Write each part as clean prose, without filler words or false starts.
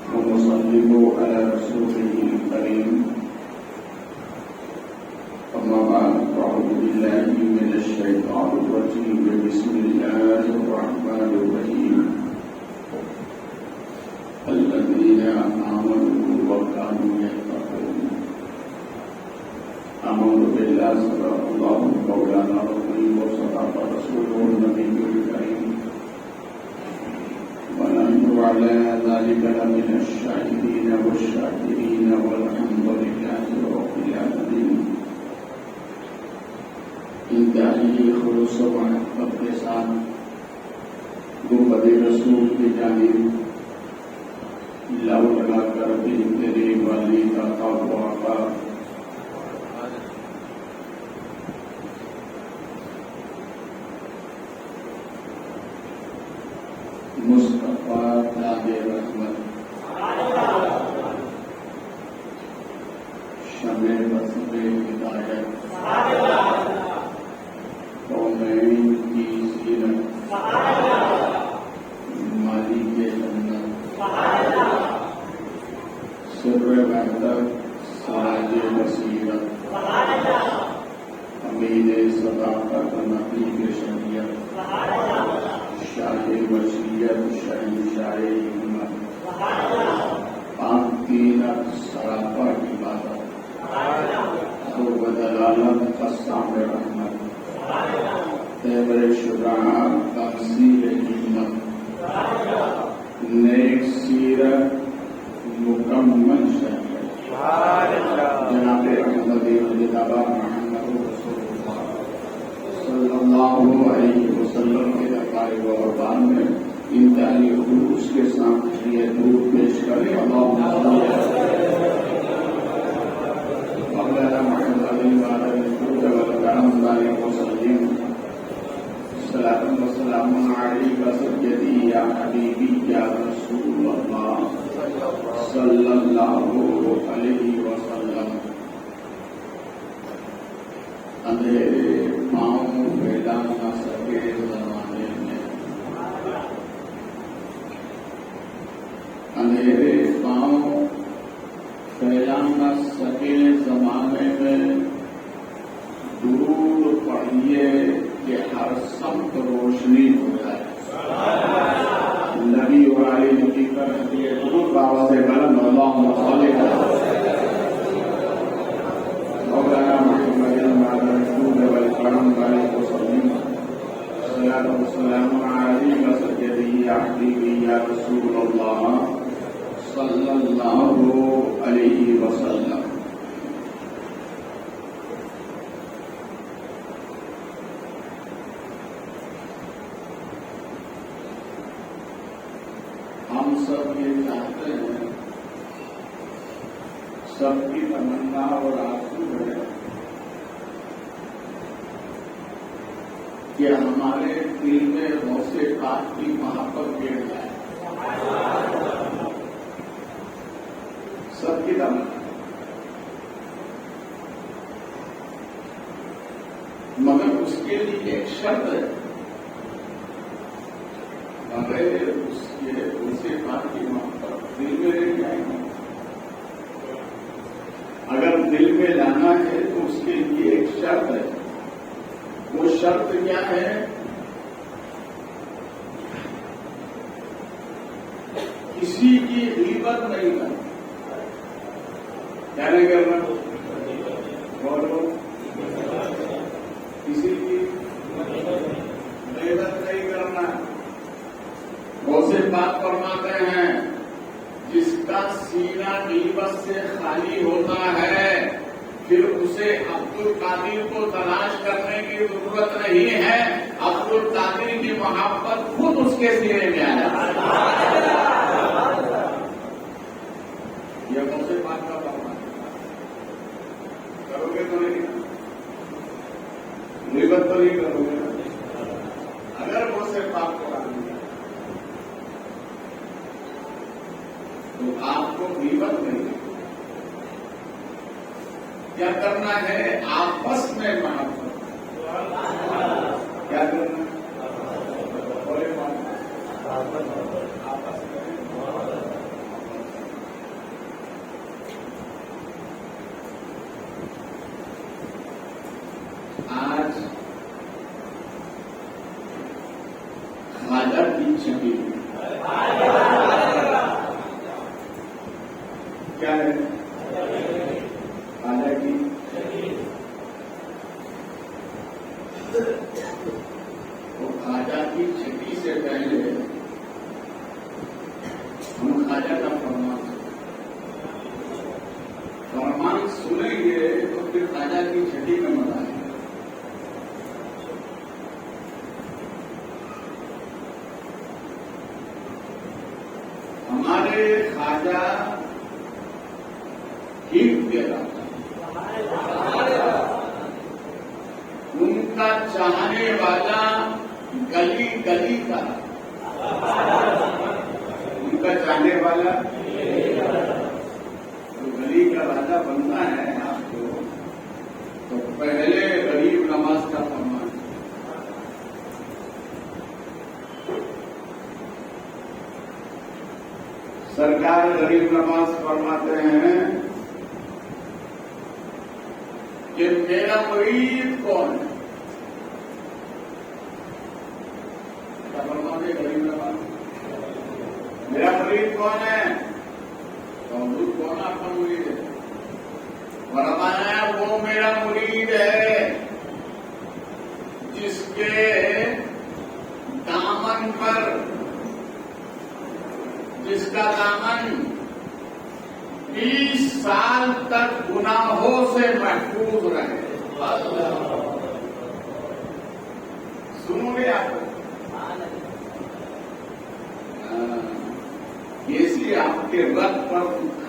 ونصلي على رسوله الكريم. أما بعد فأعوذ بالله من الشيطان الرجيم. بسم الله الرحمن الرحيم. الذين آمنوا وكانوا يتقون. آمنوا بالله صدق الله مولانا العظيم وصدق رسوله النبي الكريم ونحن على ذلك لمن الشاهدين والشاكرين والحمد لله رب العالمين. انتہائی خلوص و محبت کے ساتھ گنبد رسول کی جانب لو لگا کر دل تیرے والی کا خواب آقا مصطفیٰ تاج رحمت شمع بصر ہدایت قومین کی سیرت مالک جنت سر وحدت سراج بصیرت امین صداقت نقیب شریعت شاہ وسیعت شہنشاہ ہمت پاک تینت سراپا عبادت خوب دلالت قسام رحمت تیور شجاع تمثیل ہمت نیک سیرت مکمل شریعت جناب احمد مجتبی محمد رسول اللہ صلی اللہ علیہ وسلم کے دربار قربان میں انتہائی خلوص کے ساتھ یہ درود پیش کریں. اللہم صلی مولانا محمد وعلی الجود والکرم بارک وسلم. صلاۃ و سلام علیک سیدی یا حبیبی یا رسول اللہ صلی اللہ علیہ وسلم. اندھیرے پاؤں پھیلا نہ سکے زمانے میں، اندھیرے پاؤں پھیلا نہ سکے زمانے میں، درود پڑھیے کہ ہر سمت روشنی ہو جائے. نبی اور علی نبی پر ہدیے درود باواسطے بلند اللہم صلی مولانا محمد وعلی الجود والکرم بارک وسلم. صلاۃ و سلام علیک سیدی یا حبیبی یا رسول اللہ صلی اللہ علیہ وسلم. ہم سب یہ چاہتے ہیں، سب کی تمنا اور آرزو ہے کہ ہمارے دل میں غوث پاک کی محبت گر جائے. سب کی تمنا، مگر اس کے لیے ایک شرط ہے. بغیر اس کے غوث پاک کی محبت دل میں رہ جائے گی. اگر دل میں لانا ہے تو اس کے لیے ایک شرط ہے. وہ شرط کیا ہے کسی کی غیبت نہیں کرنا. کیا نہیں کرنا؟ بولو. کسی کی غیبت نہیں کرنا. غوث پاک فرماتے ہیں جس کا سینہ غیبت سے خالی ہوتا ہے پھر اسے عبد القادر کو تلاش کرنے کی ضرورت نہیں ہے. عبد القادر کی محبت خود اس کے سینے میں آ جاتی ہے. یہ غوث پاک کا فرمان ہے. کرو گے تو نہیں؟ غیبت تو نہیں کرو گے. اگر غوث پاک کو تو آپ کو غیبت نہیں ہے. کیا کرنا ہے؟ آپس میں محبت. کیا کرنا ہے؟ آپس میں. آج خواجہ کی چھٹی کیا ہے؟ خواجہ کی تو خواجہ کی چھٹی سے پہلے ہم خواجہ کا فرمان سنیں گے تو پھر خواجہ کی چھٹی میں مزہ آئے گا. ہمارے خواجہ ان کا چاہنے والا گلی گلی کا. ان کا چاہنے والا تو گلی کا راجا بننا ہے آپ کو تو پہلے غریب نواز کا فرمان. سرکار غریب نواز فرماتے ہیں کہ میرا مرید کون ہے؟ کیا فرماتے غریب نواز؟ میرا مرید کون ہے؟ تو حضور کون آپ کا مرید ہے؟ فرمایا وہ میرا مرید ہے جس کے دامن پر جس کا دامن 20 سال تک گناہوں سے محفوظ رہے. سنو گے آپ ایسی آپ کے رت پر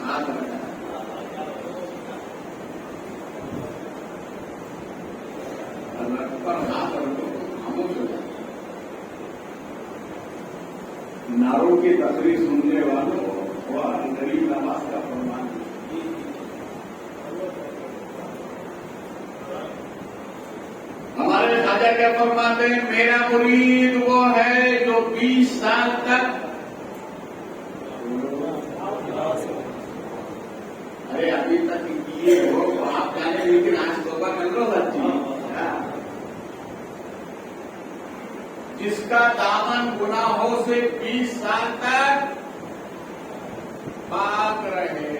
ہاتھ رکھا رت پر ہاتھ رکھو خاموش ہو جائے. ناروں کی تقریر سننے والوں اور غریب نواز کا فرمان. ہمارے خواجہ کیا فرماتے ہیں؟ میرا مرید وہ ہے جو 20 سال تک. ارے ابھی تک کیے ہو تو آپ جانے لیکن آج توبہ کر لو بچی. جس کا دامن گناہوں سے 20 سال تک پاک رہے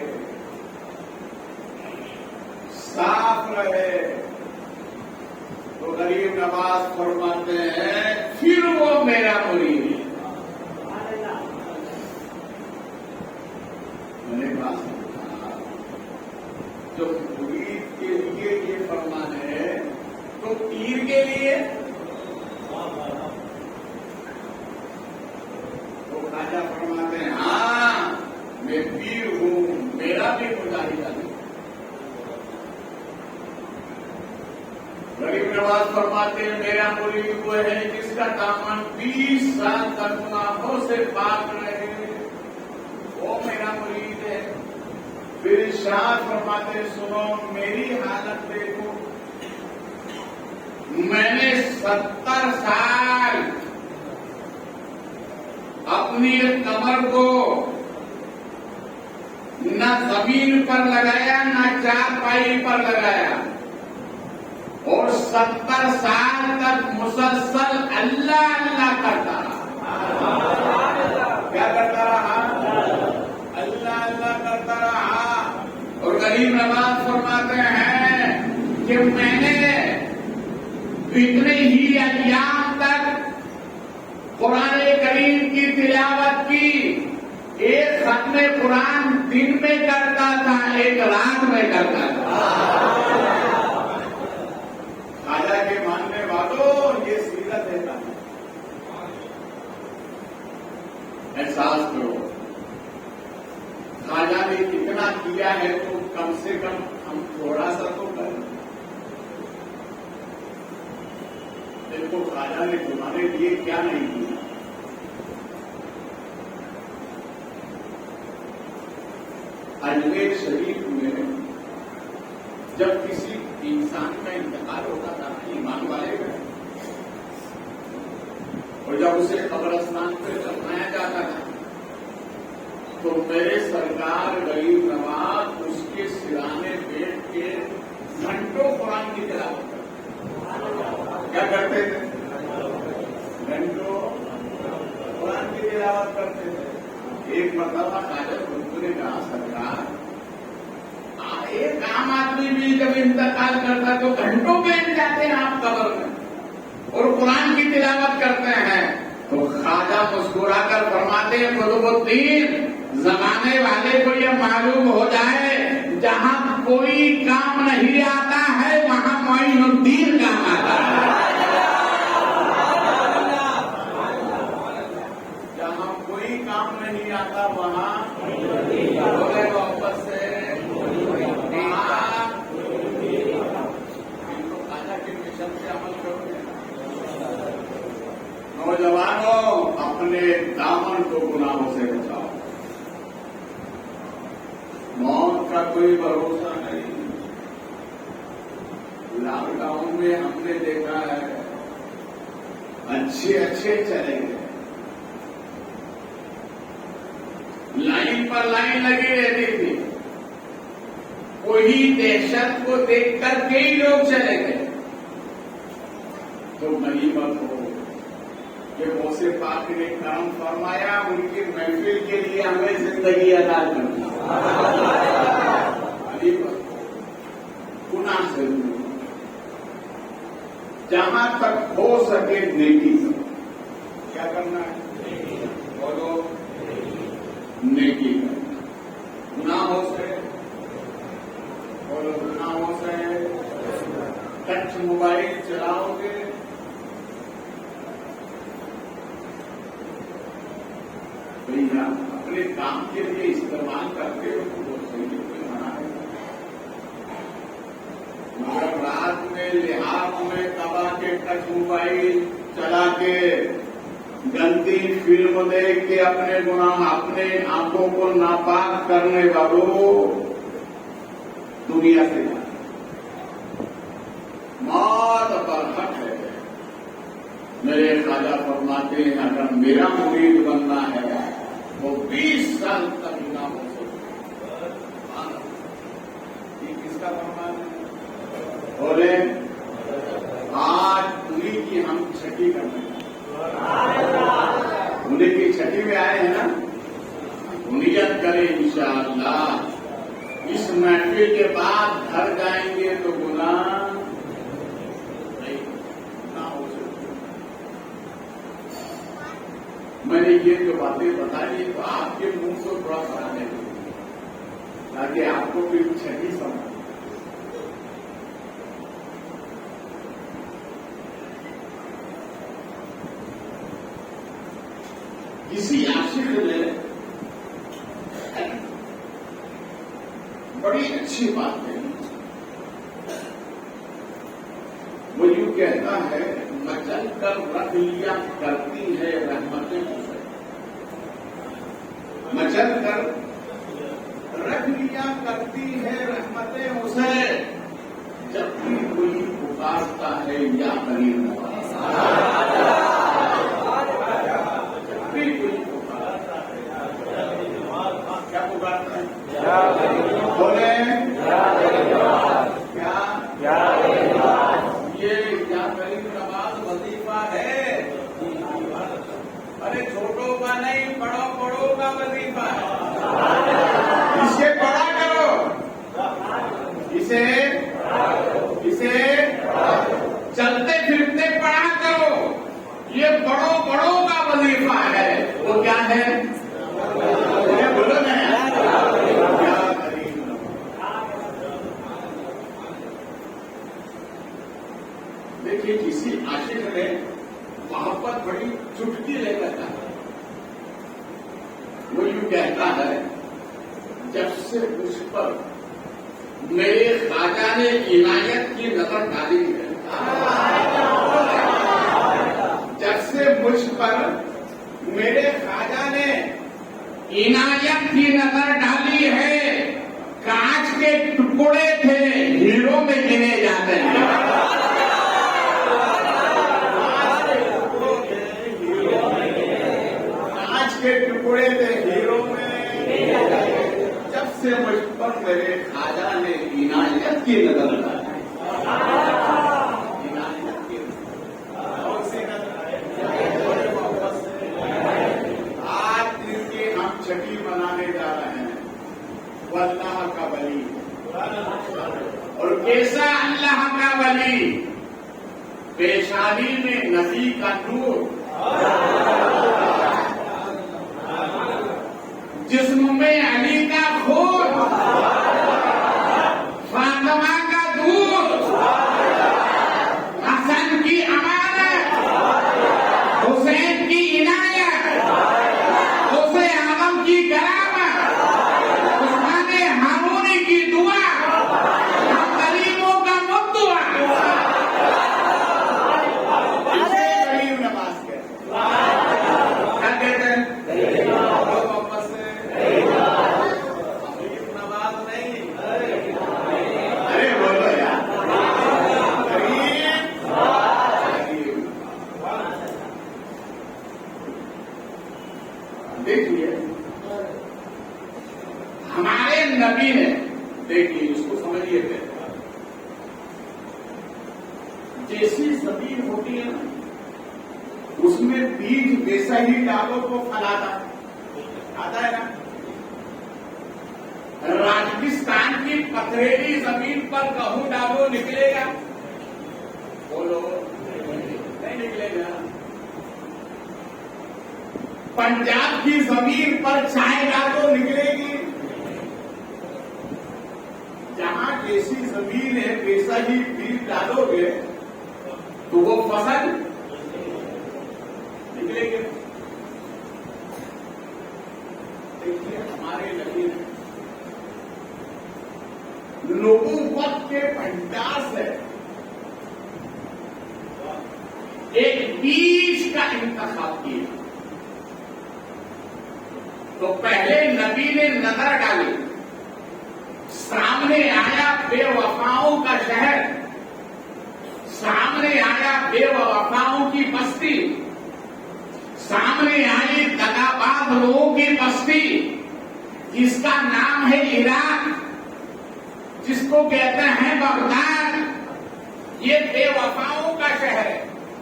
صاف رہے تو غریب نواز فرماتے ہیں پھر وہ میرا مرید ہے. میں نے بات جو مرید کے لیے یہ فرمان ہے تو پیر کے لیے خواجہ فرماتے ہیں ہاں میں پیر ہوں میرا بھی مجاہدہ نہیں. غریب نواز فرماتے ہیں میرا مرید وہ ہے جس کا دامن 20 سال تک گناہوں سے پاک رہے وہ میرا مرید ہے. پھر ارشاد فرماتے ہیں سنو میری حالت دیکھو. میں نے 70 سال اپنی کمر کو نہ زمین پر لگایا نہ چارپائی پر لگایا اور 70 سال تک مسلسل اللہ اللہ کرتا رہا. کیا کرتا رہا؟ اتنے ہی ایام تک قرآن کریم کی تلاوت کی. ایک ختم قرآن دن میں کرتا تھا، ایک رات میں کرتا تھا. خواجہ کے ماننے والوں یہ سیرت ہے. احساس کرو خواجہ نے کتنا کیا ہے تو کم سے کم ہم تھوڑا سا تو کریں. دیکھو خواجہ نے تمہارے لیے کیا نہیں کیا. اجمیر شریف میں جب کسی انسان کا انتقال ہوتا تھا ایمان والے کا، اور جب اسے قبرستان پہ دفنایا جاتا تھا تو میرے سرکار غریب نواز اس کے سرانے بیٹھ کے گھنٹوں قرآن کی تلاوت کرتے. کیا کرتے تھے؟ گھنٹوں قرآن کی تلاوت کرتے تھے. ایک مرتبہ خواجہ نے کہا سرکار ایک عام آدمی بھی جب انتقال کرتا تو گھنٹوں بیٹھ جاتے ہیں آپ قبر میں اور قرآن کی تلاوت کرتے ہیں. تو خواجہ مسکرا کر فرماتے ہیں قطب الدین زمانے والے کو یہ معلوم ہو جائے جہاں کوئی کام نہیں آتا ہے وہاں معین الدین کام آتا ہے. جہاں کوئی کام نہیں آتا وہاں بولے واپس سے خواجہ کے مشن سے عمل کرو. نوجوانوں اپنے دامن کو گناہوں سے بچاؤ. موت کا کوئی بھروسہ نہیں. لاک ڈاؤن میں ہم نے دیکھا ہے اچھے چلے گئے، لائن پر لائن لگی رہتی تھی. وہی دہشت کو دیکھ کر کئی لوگ چلے گئے. تو غنیمت ہو کہ غوث پاک نے کرم فرمایا ان کی محفل کے لیے ہمیں زندگی ادا کرنی. گناہ سے جہاں تک ہو سکے نیکی سے کیا کرنا ہے؟ بولو نیکی کرنا. گناہوں سے بولو گناہوں سے ٹچ موبائل چلاؤ گے بھیا اپنے کام کے لیے استعمال کرتے ہو تو وہ صحیح کوئی منع ہے. مگر رات میں لحاظ میں دبا کے ٹچ موبائل چلا کے گندی فلم دیکھ کے اپنے گناہ اپنے آنکھوں کو ناپاک کرنے والوں دنیا سے موت پر حق ہے. میرے خواجہ فرماتے ہیں اگر میرا مرید بننا ہے وہ 20 سال تک نہ ہو سکے. یہ کس کا فرمان ہے؟ بولے آج انہیں کی ہم چھٹی کرنے انہیں کی چھٹی میں آئے ہیں نا. نیت کریں انشاءاللہ اس محفل کے بعد گھر جائیں گے تو گناہ نہیں نہ ہو سکتے. میں نے یہ جو باتیں بتائی تو آپ کے منہ کو تھوڑا سا آنے دیں تاکہ آپ کو بھی چھٹی سمجھ. کسی عاشق نے بڑی اچھی بات ہے. وہ یوں کہتا ہے مچل کر رکھ لیا کرتی ہے رحمتیں اسے. مچل کر رکھ لیا کرتی ہے رحمتیں اسے جب بھی کوئی پکارتا ہے یا غریب نواز. جب بھی کوئی پکارتا ہے کیا پکارتا ہے؟ بولے کیا یہ کیا غریب نواز وظیفہ ہے؟ ارے چھوٹوں کا نہیں بڑوں کا وظیفہ ہے. اسے بڑا کرو، اسے چلتے پھرتے پڑھا کرو، یہ بڑوں بڑوں کا وظیفہ ہے۔ وہ کیا ہے؟ بولو نا، دیکھیے کسی عاشق نے محبت بڑی چٹکی لے کر کہا، وہ یوں کہتا ہے، جب سے مجھ پر میرے خواجہ نے عنایت کی نظر ڈالی ہے، جب سے مجھ پر میرے خواجہ نے عنایت کی نظر ڈالی ہے، کانچ کے ٹکڑے تھے ہیروں میں گنے جاتے ہیں۔ کانچ کے ٹکڑے تھے ہیروں میں، جب سے مجھ پر میرے خواجہ نے عنایت کی نظر ڈالی۔ چھٹی منانے جا رہے ہیں، وہ اللہ کا ولی، اور کیسا اللہ کا ولی؟ پیشانی میں نبی کا نور، جسم میں علی کا خون، فاطمہ کا دودھ، حسن کی امانت، حسین کی عنایت، کی کرامت، عثمان ہارونی کی دعا، ہم غریبوں کا مدعا، اسے غریب نواز کہتے ہیں۔ کیا کہتے ہیں؟ محبت سے غریب نواز نہیں، ارے بولو یار، غریب دیکھیے ہمارے نبی نے، دیکھیے اس کو سمجھیے تھے، جیسی زمین ہوتی ہے نا اس میں بیج ویسا ہی ڈالو تو پھل آتا ہے نا۔ راجستھان کی پتھریلی زمین پر گہوں ڈالو نکلے گا؟ بولو نہیں نکلے گا۔ پنجاب کی زمین پر چائے ڈالو نکلے گی؟ جہاں جیسی زمین ہے ویسا ہی بیج ڈالو گے تو وہ فصل نکلے گی۔ دیکھیے ہمارے نبی نبوت کے بھنڈار سے ایک بیج کا انتخاب کیا، تو پہلے نبی نے نظر ڈالی، سامنے آیا بے وفاؤں کا شہر، سامنے آیا بے وفاؤں کی بستی، سامنے آئی دغاباز لوگوں کی بستی، جس کا نام ہے عراق، جس کو کہتے ہیں بغداد۔ یہ بے وفاؤں کا شہر ہے۔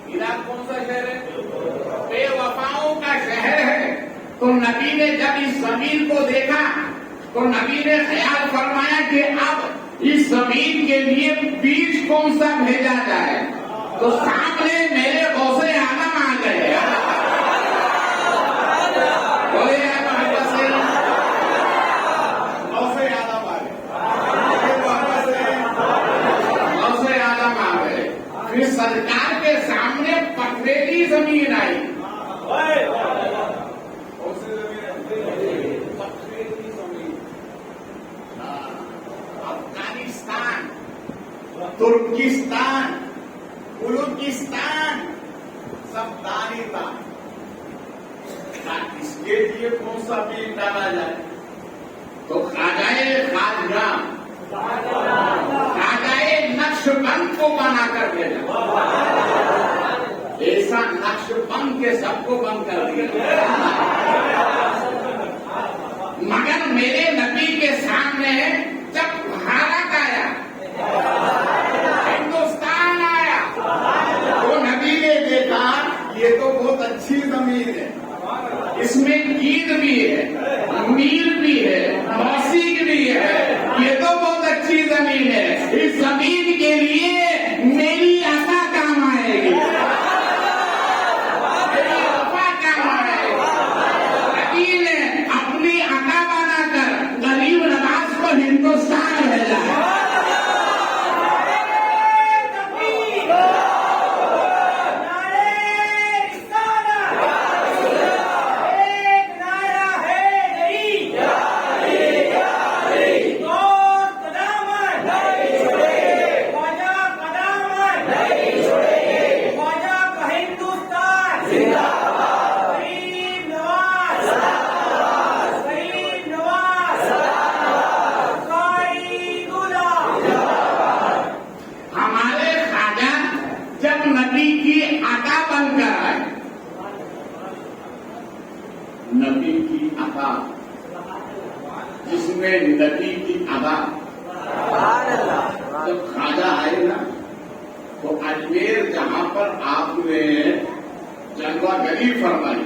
عراق کون سا شہر ہے؟ بے وفاؤں کا شہر ہے۔ تو نبی نے جب اس زمین کو دیکھا تو نبی نے خیال فرمایا کہ اب اس زمین کے لیے بیج کون سا بھیجا جائے، تو سامنے میرے غوث اعظم آ گئے۔ بولے یار محبت سے غوث اعظم آ گئے، غوث اعظم آ گئے۔ پھر سرکار کے سامنے پتھریلی زمین آئی، ترکستان، بلوچستان، سب دانی تھا۔ اس کے لیے کون سا بیج ڈالا جائے؟ تو خواجہ نقش بند کو بنا کر بھیجا، ایسا نقش بند کے سب کو بند کر دیا۔ مگر میرے نبی کے سامنے جب بھارت آیا، ہندوستان آیا، تو نبی نے دیکھا یہ تو بہت اچھی زمین ہے، اس میں گیت بھی ہے، میل بھی ہے، موسیقی بھی ہے، یہ تو بہت اچھی زمین ہے، اس زمین کے لیے میری آقا کام آئے گی۔ نبی کی عطا، جس میں نبی کی ادا. جب خواجہ آئے نا تو اجمیر جہاں پر آپ نے جلوہ گری فرمائی،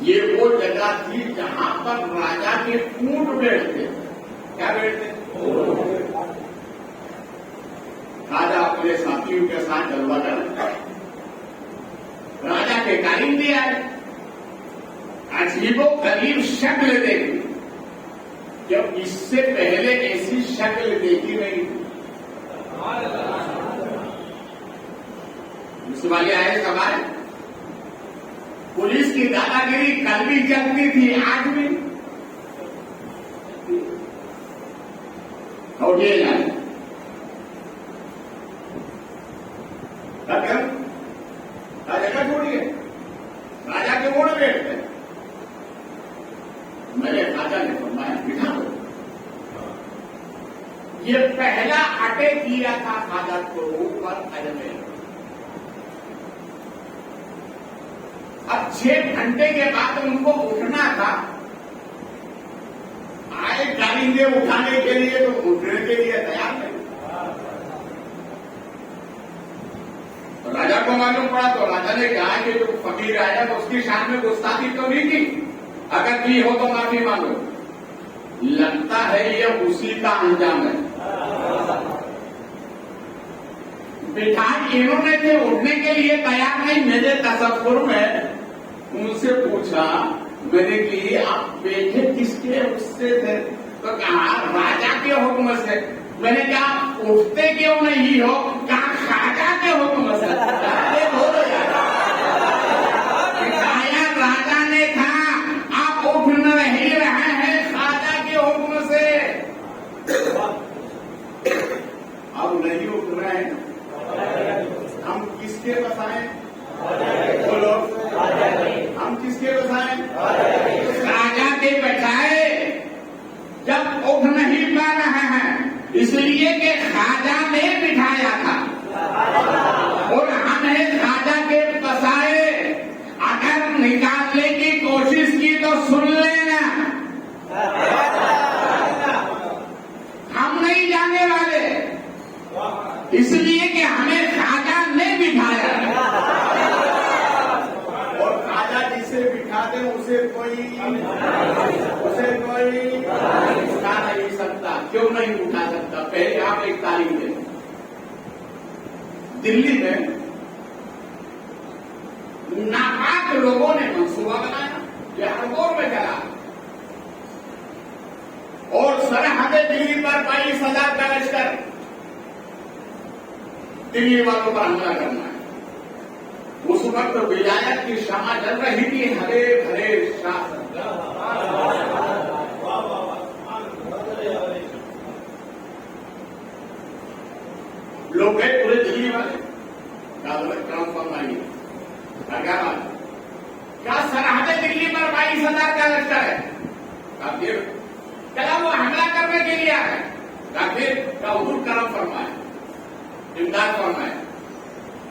یہ وہ جگہ تھی جہاں پر راجا کے اونٹ بیٹھتے. کیا بیٹھتے؟ خواجہ اپنے ساتھیوں کے ساتھ جلوہ کر راجا کے کارندے آئے. عجیب و غریب شکل دیکھی، جب اس سے پہلے ایسی شکل دیکھی نہیں تھی. اس والے آئے سوال، پولیس کی دادا گیری کل بھی چلتی تھی، آج بھی اٹھیے جائے. راجا کا چھوڑیے، راجا کے موڑ بیٹھتے. میرے خواجہ نے فرمایا بٹھا دو. یہ پہلا اٹیک کیا تھا خواجہ کو اوپر اجمیر. اب 6 گھنٹے کے بعد ان کو اٹھنا تھا. آئے کارندے اٹھانے کے لیے تو اٹھنے کے لیے تیار نہیں. راجا کو معلوم پڑا تو راجا نے کہا کہ جو فقیر آیا تو اس کی شان میں گستاخی تو نہیں کی، اگر کی ہو تو معافی مانگو. لگتا ہے یہ اسی کا انجام ہے. بٹھا انہوں نے تھے اٹھنے کے لیے تیار نہیں. میرے تصور میں ان سے پوچھا میں نے کہ آپ بیٹھے کس کے اس سے تھے؟ تو کہا راجا کے حکم سے. میں نے کہا اٹھتے کیوں نہیں ہو؟ کہا خواجہ کے حکم سے. بٹھایا راجا نے تھا، آپ اٹھ نہیں رہے ہیں خواجہ کے حکم سے. اب نہیں اٹھ رہے ہیں، ہم کس کے بسائیں؟ بولو، ہم کس کے بسائیں؟ راجا کے بچائے. جب اٹھ نہیں پا رہے ہیں اس لیے کہ خواجہ نے بٹھایا تھا اور ہمیں خواجہ کے بسائے. اگر نکالنے کی کوشش کی تو سن لینا، ہم نہیں جانے والے، اس لیے کہ ہمیں خواجہ نے بٹھایا. اور خواجہ جسے بٹھا دے اسے کوئی اٹھا نہیں سکتا. کیوں نہیں اٹھا سکتا؟ پہلے آپ ایک تاریخ دیں. دلی میں ناپاک لوگوں نے منصوبہ بنایا، لاہور میں چلا اور سرحد دلی پر 22,000 کا لشکر دلی والوں پر حملہ کرنا ہے. اس وقت ولایت کی شمع جل رہی تھی، ہرے بھرے شاہ. لوگ گئے پورے دلی والے کام فرمائیے. کیا سرحد دلی پر 22,000 کا لشکر ہے؟ پھر چلا وہ حملہ کرنے کے لیے آئے. پھر کا حضور کرم فرمائے، امداد فرمائے.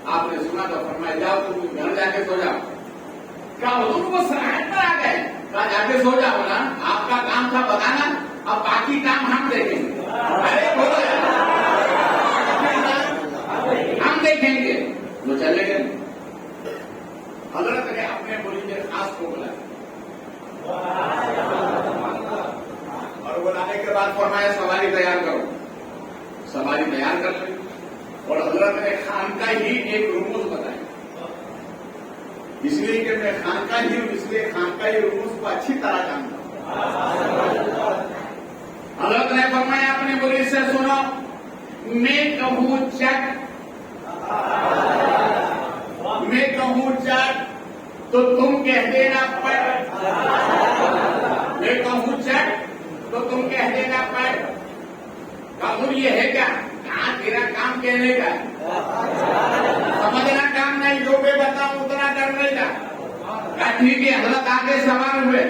آپ نے سنا تو فرمایا جاؤ تم گھر جا کے سو جاؤ. کیا حضور وہ سرحد پر آ گئے؟ کہا جا کے سو جاؤ نا، آپ کا کام تھا بتانا، اب باقی کام ہم دیکھیں گے. ارے بولو ہم دیکھیں گے. وہ چلے گئے. حضرت نے اپنے مریض خاص کو بلایا اور بلانے کے بعد فرمایا سواری تیار کرو. سواری تیار کر لی اور حضرت نے خانقاہ ہی ایک رموز بتائی. اس لیے کہ میں خانقاہ ہی ہوں، اس لیے خانقاہ رموز کو اچھی طرح جانتا ہوں. حضرت نے فرمایا اپنے مریض سے سنو، میں کہوں چک، میں کہوں چک تو تم کہہ دینا پٹ. میں کہوں چک تو تم کہہ دینا پٹ. کہوں یہ ہے کیا؟ کہاں تیرا کام کہنے کا، سمجھنا کام نہیں، جو میں بتاؤں اتنا کرنے کا. کہا ٹھیک ہے. حضرت آگے سوار ہوئے،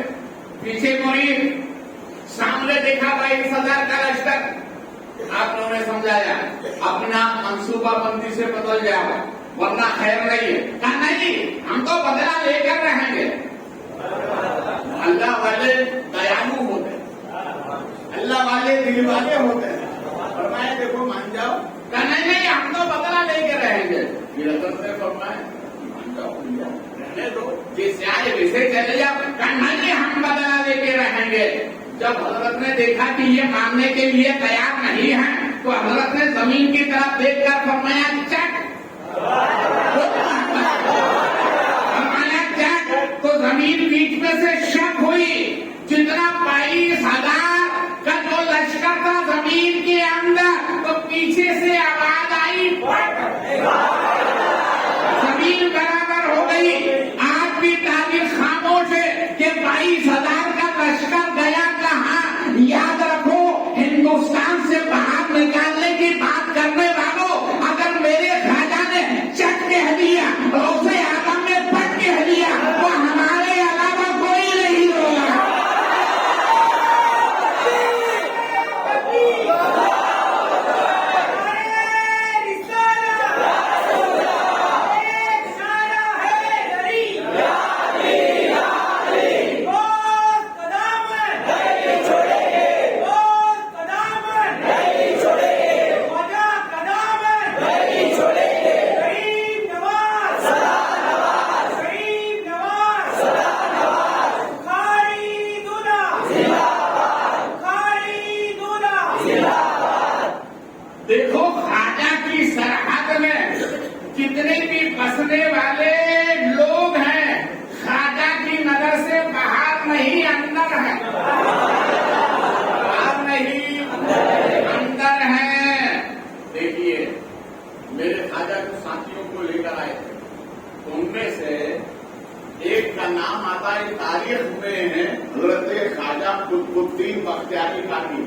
پیچھے مرید، سامنے دیکھا 22,000 کا لشکر. آپ لوگوں نے سمجھایا اپنا منصوبہ بندی سے بدل جاؤ ورنہ خیر نہیں ہے. کہا نہیں، ہم تو بدلا لے کر رہیں گے. دل والے ہوتے ہیں. فرمایا دیکھو مان جاؤ. کہا نہیں ہم تو بدلہ لے کے رہیں گے. پھر حضرت نے فرمایا مان جاؤ رہنے دو جیسے آئے ویسے چلے جاؤ. کہا نہیں ہم بدلہ لے کے رہیں گے. جب حضرت نے دیکھا کہ یہ ماننے کے لیے تیار نہیں ہے تو حضرت نے زمین کی طرف دیکھ کر فرمایا چک. فرمایا چک تو زمین بیچ میں سے شک ہوئی. جتنا 22,000 کا جو لشکر تھا زمین کے اندر تو پیچھے سے آواز آئی زمین برابر ہو گئی. آج بھی تاریخ خاموش ہے کہ 22,000 کا لشکر گیا کہاں. یاد رکھو ہندوستان سے باہر نکالنے کی بات کرنے والوں اگر میرے خواجہ نے چک کہہ دیا اسے آدم نے پٹ کہہ دیا تو ہمارے علاوہ کوئی نہیں ہوگا. دیکھو خواجہ کی سرحد میں جتنے بھی بسنے والے لوگ ہیں خواجہ کی نظر سے باہر نہیں اندر ہے. باہر نہیں اندر ہے. دیکھیے میرے خواجہ کے ساتھیوں کو لے کر آئے تھے. ان میں سے ایک کا نام آتا ہے تاریخ میں ہے حضرت خواجہ قطب الدین بختیاری کاکی.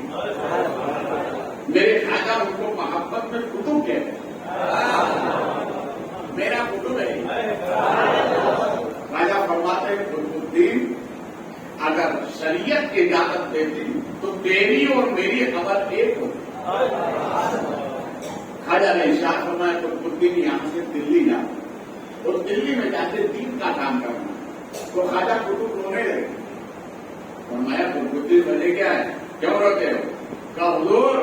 میرے خواجہ ان کو محبت میں قطب کہتے ہیں. میرا قطب ہے. خواجہ فرماتے ہیں قطب الدین اگر شریعت کی اجازت دیتی تو تیری اور میری خبر ایک ہو. خواجہ نے ارشاد فرمایا قطب الدین یہاں سے دلی جا اور دلی میں جا کے دین کا کام کرنا. تو خواجہ قطب رونے لگے. فرمایا قطب الدین بنے کیا ہے کیوں روتے ہو. کہا حضور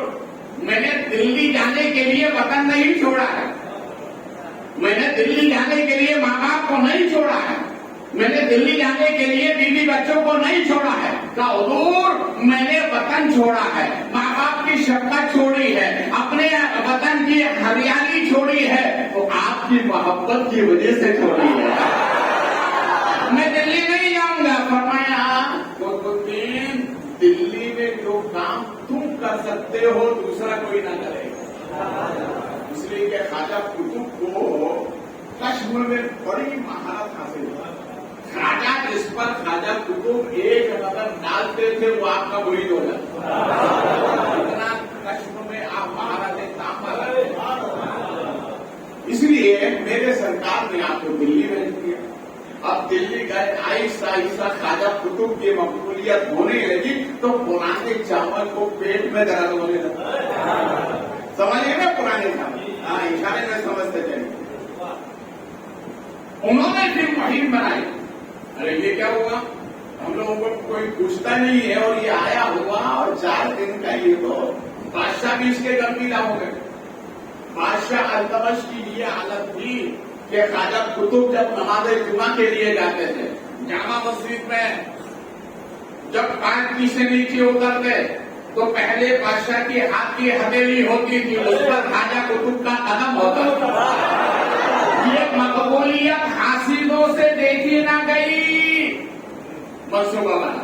میں نے دلی جانے کے لیے وطن نہیں چھوڑا ہے. میں نے دلی جانے کے لیے ماں باپ کو نہیں چھوڑا ہے. میں نے دلی جانے کے لیے بیوی بچوں کو نہیں چھوڑا ہے. کہا حضور میں نے وطن چھوڑا ہے, ماں باپ کی شفقت چھوڑی ہے, اپنے وطن کی ہریالی چھوڑی ہے, تو آپ کی محبت کی وجہ سے چھوڑی ہے. میں دلی نہیں جاؤں گا. فرمایا قطب الدین دلی میں جو کام تم کر سکتے ہو دوسرا کوئی نہ کرے گا. اس لیے کہ خواجہ قطب کو کشمیر میں بڑی مہارت حاصل ہے. خواجہ جس پر خواجہ قطب ایک نظر ڈالتے تھے وہ آپ کا مرید ہو جاتا. اتنا کشمیر میں آپ مہارت کام کرتے. اس لیے میرے سرکار نے آپ کو دلی بھیج دیا. اب دلی گئے آہستہ آہستہ خواجہ قطب کی مقبولیت ہونے لگی تو پرانے چاول کو پیٹ میں درد ہونے لگا. سمجھیے نا پرانے چاول. ہاں اشارے میں سمجھتے چلے. انہوں نے پھر مہم بنائی. ارے یہ کیا ہوا ہم لوگوں کو کوئی پوچھتا نہیں ہے اور یہ آیا ہوا اور 4 دن کا یہ تو بادشاہ بھی اس کے گمبھیرہ ہو گئے. بادشاہ التمش کی یہ حالت تھی کہ خواجہ قطب جب نماز جمعہ کے لیے جاتے تھے جامع مسجد میں جب پانچ سے نیچے اترتے تو پہلے بادشاہ کی ہاتھ کی ہتھیلی ہوتی تھی اس پر خواجہ قطب کا قدم ہوتا تھا. یہ مقبولیت حاصلوں سے دیکھی نہ گئی. منصوبہ بنا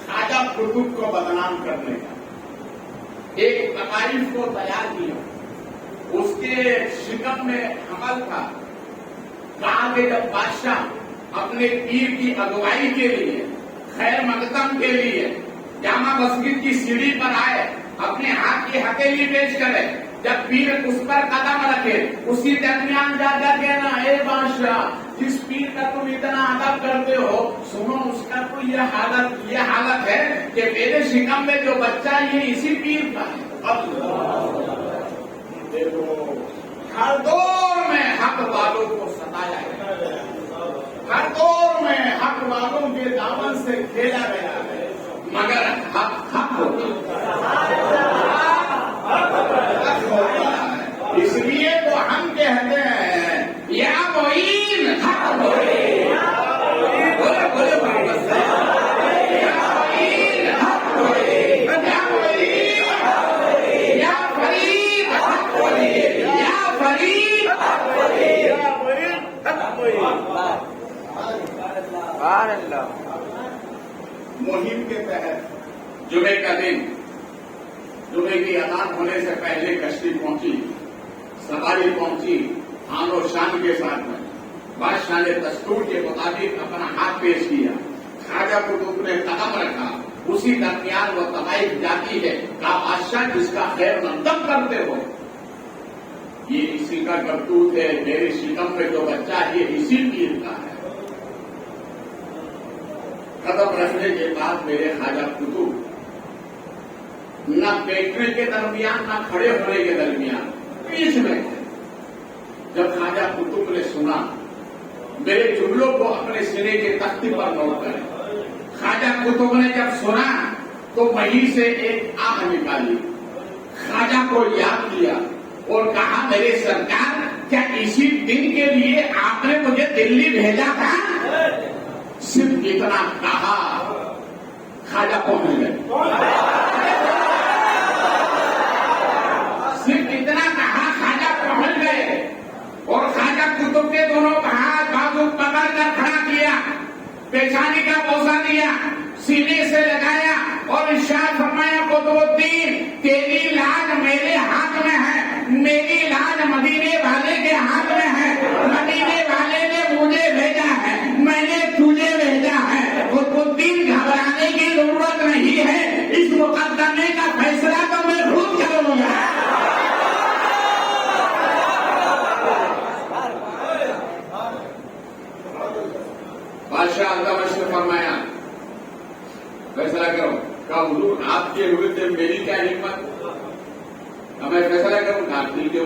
خواجہ قطب کو بدنام کرنے کا ایک تقاریف کو تیار کیا. اس کے شکم میں حمل تھا. کہا کہ جب بادشاہ اپنے پیر کی اگوائی کے لیے خیر مقدم کے لیے جامع مسجد کی سیڑھی پر آئے اپنے ہاتھ کی ہتھیلی پیش کرے, جب پیر اس پر قدم رکھے اسی درمیان جا کر کہنا اے بادشاہ جس پیر کا تم اتنا ادب کرتے ہو سنو اس کا تو یہ حالت ہے کہ میرے شکم میں جو بچہ یہ اسی پیر کا ہے. دیکھو ہر دور میں حق والوں کو ستایا ہے. ہر دور میں حق والوں کے دامن سے کھیلا گیا ہے مگر حق ہوتا ہے. سبحان اللہ. مہم کے تحت جمعے کا دن جمعے کی اذان ہونے سے پہلے کشتی پہنچی، سواری پہنچی، آن و شان کے ساتھ میں بادشاہ نے دستور کے مطابق اپنا ہاتھ پیش کیا، خواجہ قطب نے قدم رکھا، اسی درمیان وہ طوائف جاتی ہے، کہا بادشاہ جس کا خیر مقدم کرتے ہو یہ اسی کا کرتوت ہے، میرے شکم میں جو بچہ ہے یہ اسی پیر کا ہے. قدم رکھنے کے بعد میرے خواجہ قطب نہ بیٹھنے کے درمیان نہ کھڑے ہونے کے درمیان بیچ میں تھے. جب خواجہ قطب نے سنا، میرے جملوں کو اپنے سینے کے تختے پر نوٹ کریں. خواجہ قطب نے جب سنا تو وہیں سے ایک آہ نکالی، خواجہ کو یاد کیا اور کہا میرے سرکار کیا اسی دن کے لیے آپ نے مجھے دلی بھیجا تھا؟ صرف اتنا کہا خواجہ پہنچ گئے. صرف اتنا کہا خواجہ پہنچ گئے اور خواجہ قطب کے دونوں ہاتھ بازو پکڑ کر کھڑا کیا، پیشانی کا بوسہ دیا، سینے سے لگایا اور ارشاد فرمایا قطب الدین تیری لاج میرے ہاتھ میں ہے، میری لاج مدینے والے کے ہاتھ میں ہے، مدینے والے نے مجھے بھیجا ہے، میں نے تجھے بھیجا ہے. قطب الدین گھبرانے کی ضرورت نہیں ہے، اس مقدمے کا فیصلہ تو میں خود کروں گا. بادشاہ التمش نے فرمایا فیصلہ کرو. کہا حضور آپ کے ہوئے تھے میری کیا ہمت، اب میں فیصلہ کروں گا ٹھیک ہے.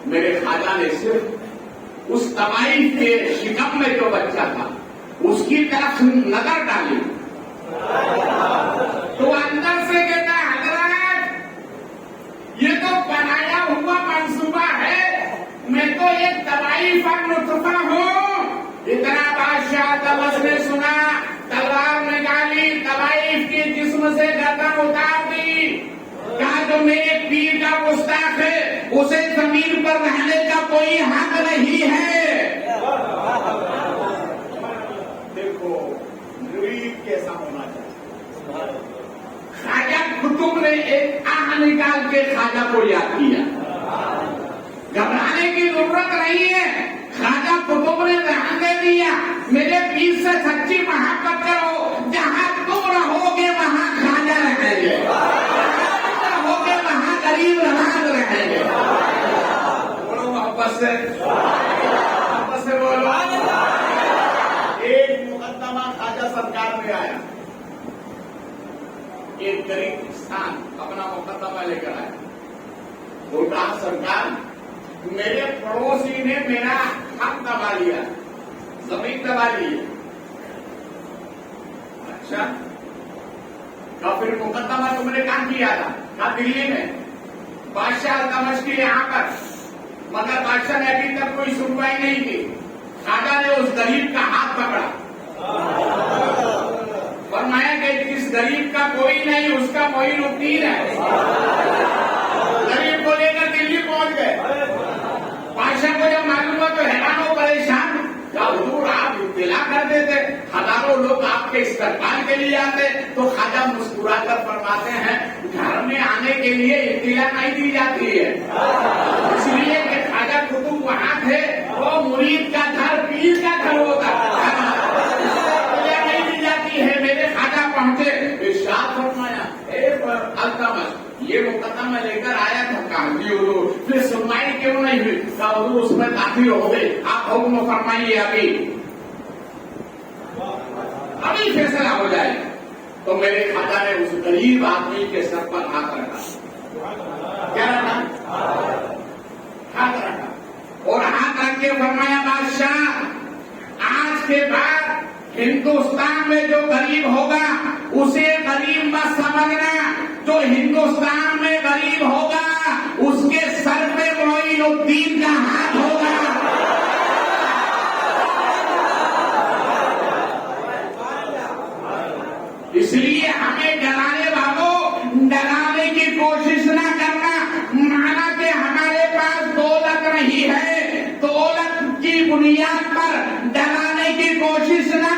میرے خواجہ نے صرف اس طوائف کے شکم میں جو بچہ تھا اس کی طرف نظر ڈالی تو اندر سے کہتا حضرت یہ تو بنایا ہوا منصوبہ ہے، میں تو ایک طوائف کا نطفہ ہوں. اتنا بادشاہ التمش نے سنا، تلوار نکالی، طوائف کے جسم سے گردن اتار دی، کہا جو میرے پیر کا گستاخ ہے اسے زمین پر رہنے کا کوئی حق نہیں ہے. دیکھو مرید کیسا ہونا چاہیے. خواجہ قطب نے ایک آہ نکال کے خواجہ کو یاد کیا. گھبرانے کی ضرورت نہیں ہے، خواجہ قطب نے دھیان دے دیا میرے پیر سے سچی محبت کرو، جہاں تم رہو گے وہاں خواجہ رہیں گے، رہو گے وہاں غریب نواز رہیں گے. بولو محبت سے بولو. ایک مقدمہ خواجہ سرکار میں آیا، ایک غریب انسان اپنا مقدمہ لے کر آیا. وہ کہا سرکار میرے پڑوسی نے میرا حق دبا لیا، زمین دبا لی. اچھا کہا پھر مقدمہ تم نے کہاں کیا تھا؟ کہا دلی میں. بادشاہ التمش کی یہاں پر، مگر بادشاہ نے ابھی تک کوئی سنوائی نہیں کی. خواجہ نے اس غریب کا ہاتھ پکڑا، فرمایا کہ جس غریب کا کوئی نہیں اس کا معین الدین ہے. غریب کو لے کر دلی پہنچ گئے. بادشاہ کو جب معلوم ہوا تو حیران ہو پریشان، کہا حضور آپ اطلاع کر دیتے، ہزاروں لوگ آپ کے استقبال کے لیے آتے. تو خواجہ مسکرا کر فرماتے ہیں گھر میں آنے کے لیے اطلاع نہیں دی جاتی ہے، اس لیے کہ خواجہ قطب وہاں تھے، وہ مرید کا گھر پیر کا گھر ہوتا ہے، اطلاع نہیں دی جاتی ہے. میرے خواجہ پہنچے، ارشاد فرمایا اے التمش یہ مقدمہ لے کر آیا تھا. کہا جی حضور. پھر سنوائی کیوں نہیں ہوئی؟ کہا حضور اس میں داخل ہو گئے، آپ حکم فرمائیے ابھی فیصلہ ہو جائے. تو میرے خواجہ نے اس غریب آدمی کے سر پر ہاتھ رکھا. کیا رکھا؟ ہاتھ رکھا اور ہاتھ رکھ کے فرمایا بادشاہ آج کے بعد ہندوستان میں جو غریب ہوگا اسے غریب مت سمجھنا، جو ہندوستان میں غریب ہوگا اس کے سر پہ معین الدین کا ہاتھ ہوگا. اس لیے ہمیں ڈرانے والوں ڈرانے کی کوشش نہ کرنا. مانا کہ ہمارے پاس دولت نہیں ہے، دولت کی بنیاد پر ڈرانے کی کوشش نہ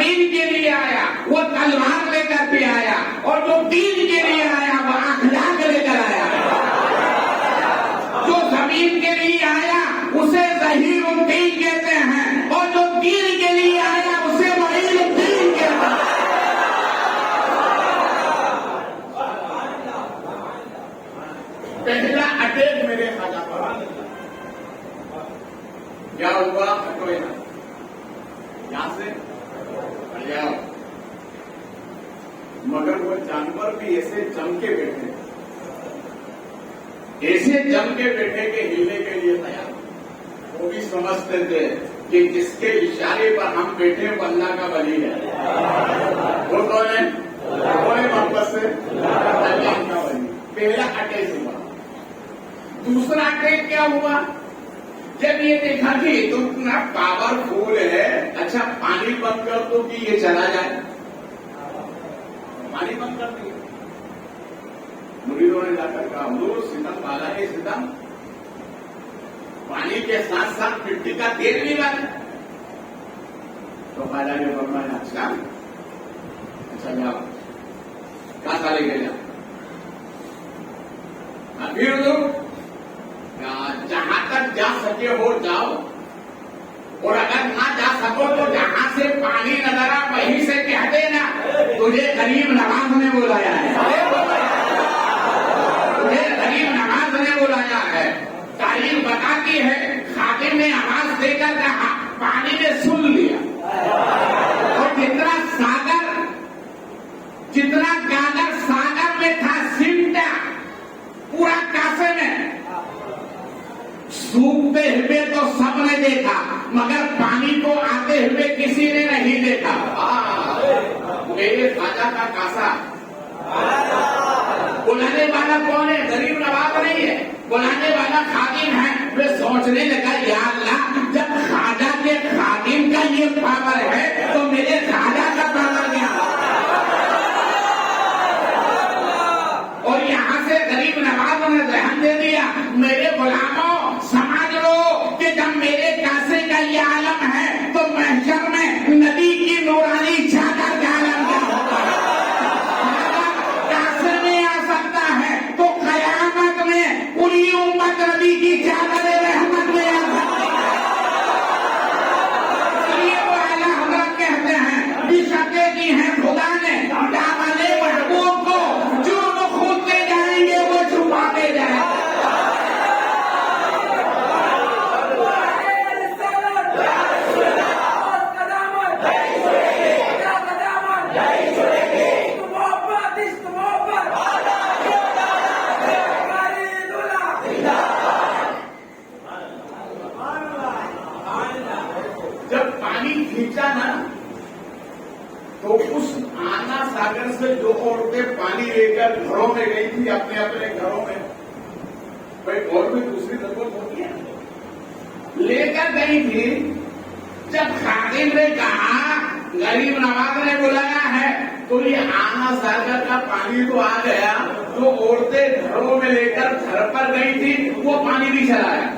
زمین کے لیے آیا وہ تلوار لے کر بھی آیا، اور جو دین کے لیے آیا وہ اخلاق لے کر آیا۔ جو زمین کے لیے آیا اسے ظہیر الدین کہتے ہیں، اور جو دین کے لیے آیا اسے معین الدین کہتے ہیں۔ پہلا اٹیک میرے خواجہ پر کیا ہوا؟ ہٹو یہاں سے ہٹ جاؤ۔ مگر وہ جانور بھی ایسے جم کے بیٹھے، ایسے جم کے بیٹھے کہ ہلنے کے لیے تیار۔ وہ بھی سمجھتے تھے کہ جس کے اشارے پر ہم بیٹھے وہ اللہ کا ولی ہے۔ وہ کون ہے؟ بڑے محبت سے اللہ کا ولی۔ پہلا اٹیک ہوا۔ دوسرا اٹیک کیا ہوا؟ جب یہ دیکھا کہ یہ تو اتنا پاورفل ہے، اچھا پانی بند کر دو کہ یہ چلا جائے۔ پانی بند کر دیا۔ مریدوں نے جا کر کہا حضور ستم والا ہے، ستم پانی کے ساتھ ساتھ مٹی کا تیل بھی بنا۔ تو خواجہ نے فرمایا اچھا جاؤ، کہاں سارے گئے جاؤ۔ پھر حضور جہاں تک جا سکے ہو جاؤ، اور اگر نہ جا سکو تو جہاں سے پانی نظر آ وہیں سے کہہ دینا تجھے غریب نواز نے بلایا ہے، تجھے غریب نواز نے بلایا ہے۔ تاریخ بتاتی ہے خادم نے آواز دے کر کہا، پانی نے سن لیا، اور جتنا گاگر ساگر میں تھا سمٹا پورا کاسے میں۔ سوکھتے ہوئے تو سب نے دیکھا، مگر پانی کو آتے ہوئے کسی نے نہیں دیکھا۔ میرے خواجہ کا کاسا بلانے والا کون ہے؟ غریب نواز نہیں ہے، بلانے والا خادم ہے۔ وہ سوچنے لگا یا اللہ، جب خواجہ کے خادم کا یہ پاور ہے تو میرے خواجہ کا پاور کیا؟ اور یہاں سے غریب نواز نے ذہن دے دیا، میرے غلاموں سمجھ لو کہ جب میرے کاسے کا یہ عالم ہے تو محشر میں نبی کی نورانی چادر کا عالم کیا ہوگا؟ کاسے میں آ سکتا ہے تو قیامت میں پوری امت نبی کی چادر رحمت میں آ سکتی ہے۔ اس لیے وہ اعلیٰ حضرت کہتے ہیں بشکے کی ہے خدا نے دامن محبوب کو جو کھولتے جائیں گے وہ چھپاتے جائیں گے۔ جب پانی کھینچا نا تو اس آنا ساگر سے جو عورتیں پانی لے کر گھروں میں گئی تھی، اپنے اپنے گھروں میں، بھائی اور بھی دوسری ضرورت ہوتی ہے، لے کر گئی تھی۔ جب خادم نے کہا غریب نواز نے بلایا ہے تو یہ آنا ساگر کا پانی تو آ گیا، جو عورتیں گھروں میں لے کر گھر پر گئی تھی وہ پانی بھی چلا گیا۔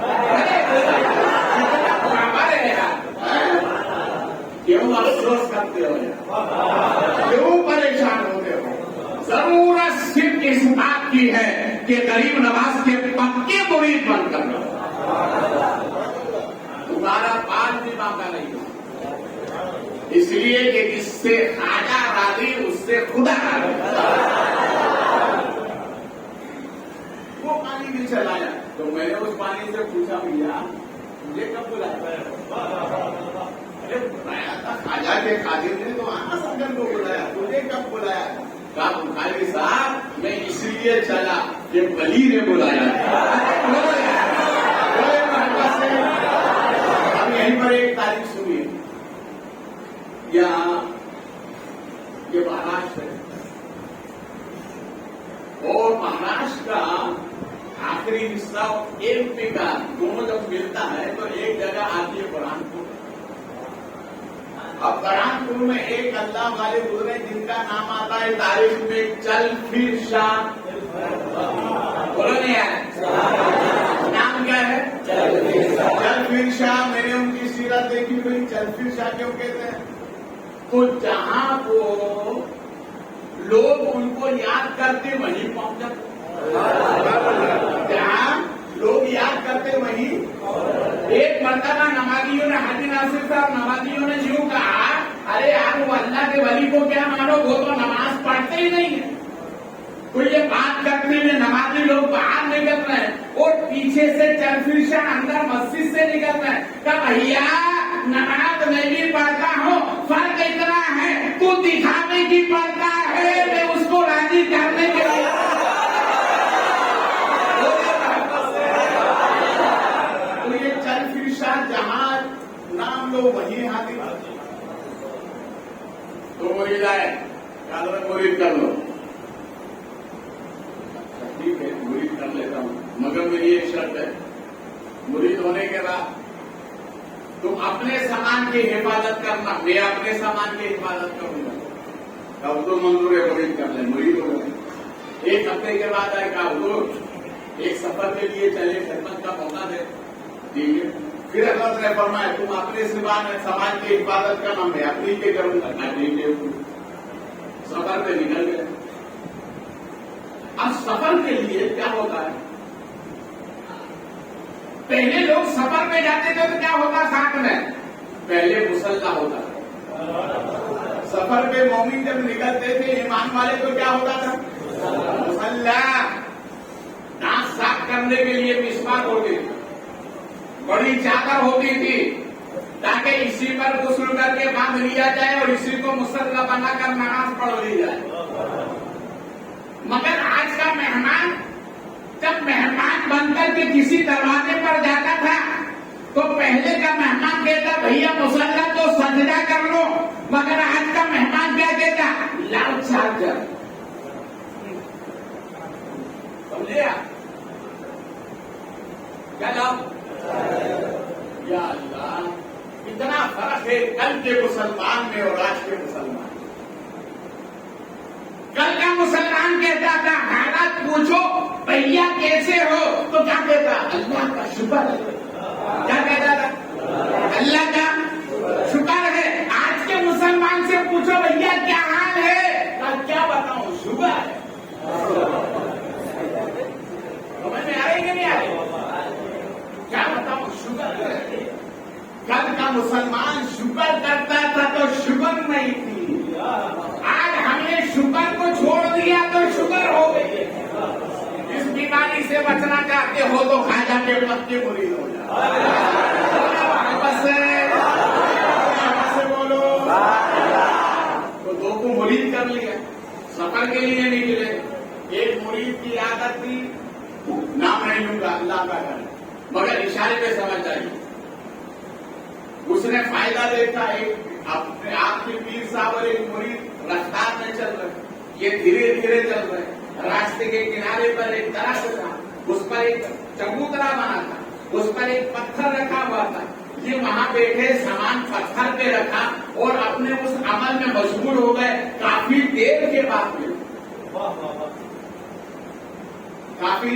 کیوں افسوس کرتے ہو، کیوں پریشان ہوتے ہو؟ ضرورت صرف اس بات کی ہے کہ غریب نواز کے پکے مرید بن کر تمہارا پاس بھی مانگا نہیں ہو، اس لیے کہ جس سے خواجہ راضی اس سے خدا راضی۔ وہ پانی بھی چلایا تو میں نے اس پانی سے پوچھا بھیا مجھے کب بلایا؟ خواجہ کے خادم نے تو آنا ساگر کو بلایا، تجھے کب بلایا؟ کہا بخاری صاحب میں اس لیے چلا کہ ولی نے بلایا۔ ہم یہیں پر ایک تاریخ سنیے، یہ مہاراشٹر ہے، اور مہاراشٹر کا آخری حصہ ایک پی کا دونوں جب ملتا ہے تو ایک جگہ آتی ہے برہانپور۔ اب برہانپور میں ایک اللہ والے گزرے جن کا نام آتا ہے تاریخ میں چل پھر شاہ۔ بولو نہیں یار، نام کیا ہے؟ چل پھر شاہ۔ میں نے ان کی سیرت دیکھی ہوئی، چل پھر شاہ کیوں کہتے ہیں؟ تو جہاں کو لوگ ان کو یاد کرتے وہیں پہنچ جاتے، جہاں لوگ یاد کرتے وہیں۔ ایک مرتبہ نمازیوں نے، حاجی ناصر صاحب نمازیوں نے یوں کہا، ارے یار وہ اللہ کے ولی کو کیا مانو، وہ تو نماز پڑھتے ہی نہیں ہے۔ تو یہ بات کرتے ہوئے نمازی لوگ باہر نکل رہے ہیں اور پیچھے سے چرفرشا اندر مسجد سے نکل رہے ہیں، کہ بھیا نماز میں بھی پڑھتا ہوں، فرق اتنا ہے تو دکھانے کی پڑھتا ہے، میں اس کو راضی کرنے کے لیے۔ تو یہ چرفرشا جہاں نام لو وہیں حاضر، تو مرید آئے، مرید کر لو، ٹھیک ہے مرید کر لیتا ہوں، مگر میری ایک شرط ہے، مرید ہونے کے بعد تم اپنے سامان کی حفاظت کرنا، میں اپنے سامان کی حفاظت کروں گا۔ اب تو منظور ہے، مرید کر لیں، مرید ہو گئے۔ ایک ہفتے کے بعد آئے کہا حضور ایک سفر کے لیے چلے، خدمت کا موقع دے، ٹھیک ہے۔ پھر حضرت نے فرمایا تم اپنے سامان کی حفاظت کرنا، میں اپنی کے کروں گا، ٹھیک ہے۔ سفر پہ نکل گئے۔ اب سفر کے لیے کیا ہوتا ہے، پہلے لوگ سفر پہ جاتے تھے تو کیا ہوتا ساتھ میں، پہلے مصلی ہوتا تھا۔ سفر پہ مومن جب نکلتے تھے ایمان والے تو کیا ہوتا تھا، مصلی، دانت صاف کرنے کے لیے مسواک ہوتی تھی، بڑی چادر ہوتی تھی تاکہ اسی پر غسل کر کے باندھ لیا جائے اور اسی کو مصلی بنا کر نماز پڑھ لی جائے۔ مگر آج کا مہمان جب مہمان بن کر کے کسی دروازے پر جاتا تھا تو پہلے کا مہمان کہتا بھیا مصلی تو سجدہ کر لو، مگر آج کا مہمان کیا کہتا، لاؤ چارجر، سمجھے آپ کیا لاؤ؟ یا اللہ اتنا فرق ہے کل کے مسلمان میں اور آج کے مسلمان۔ کل کا مسلمان کہتا تھا حالات پوچھو بھیا کیسے ہو تو کیا کہتا، اللہ کا شکر ہے، کیا کہتا تھا، اللہ کا شکر ہے۔ آج کے مسلمان سے پوچھو بھیا کیا حال ہے، کیا بتاؤں شکر ہے۔ سمجھ میں آ رہی کہ نہیں آ رہی، کیا بتاؤں شکر ہے۔ کل کا مسلمان شکر کرتا تھا تو شکر نہیں تھی، آج ہم نے شکر کو چھوڑ دیا تو شکر ہو گئی۔ اس بیماری سے بچنا چاہتے ہو تو خواجہ کے پتے مرید ہو جاؤ، سے بولو۔ تو دو کو مرید کر لیا، سفر کے لیے نکلے۔ ایک مرید کی عادت تھی، نام نہیں لوں گا، اللہ کا گھر، مگر اشارے پہ سمجھ جائیے، اس نے فائدہ دیکھا، ایک اپنے آپ کے پیر صاحب اور ایک مرید رفتار میں چل رہے، یہ دھیرے دھیرے چل رہے، راستے کے کنارے پر ایک درخت تھا، اس پر ایک چبوترا بنا تھا، اس پر ایک پتھر رکھا ہوا تھا، یہ وہاں بیٹھے سامان پتھر پہ رکھا اور اپنے اس عمل میں مشغول ہو گئے۔ کافی دیر کے بعد ملا، کافی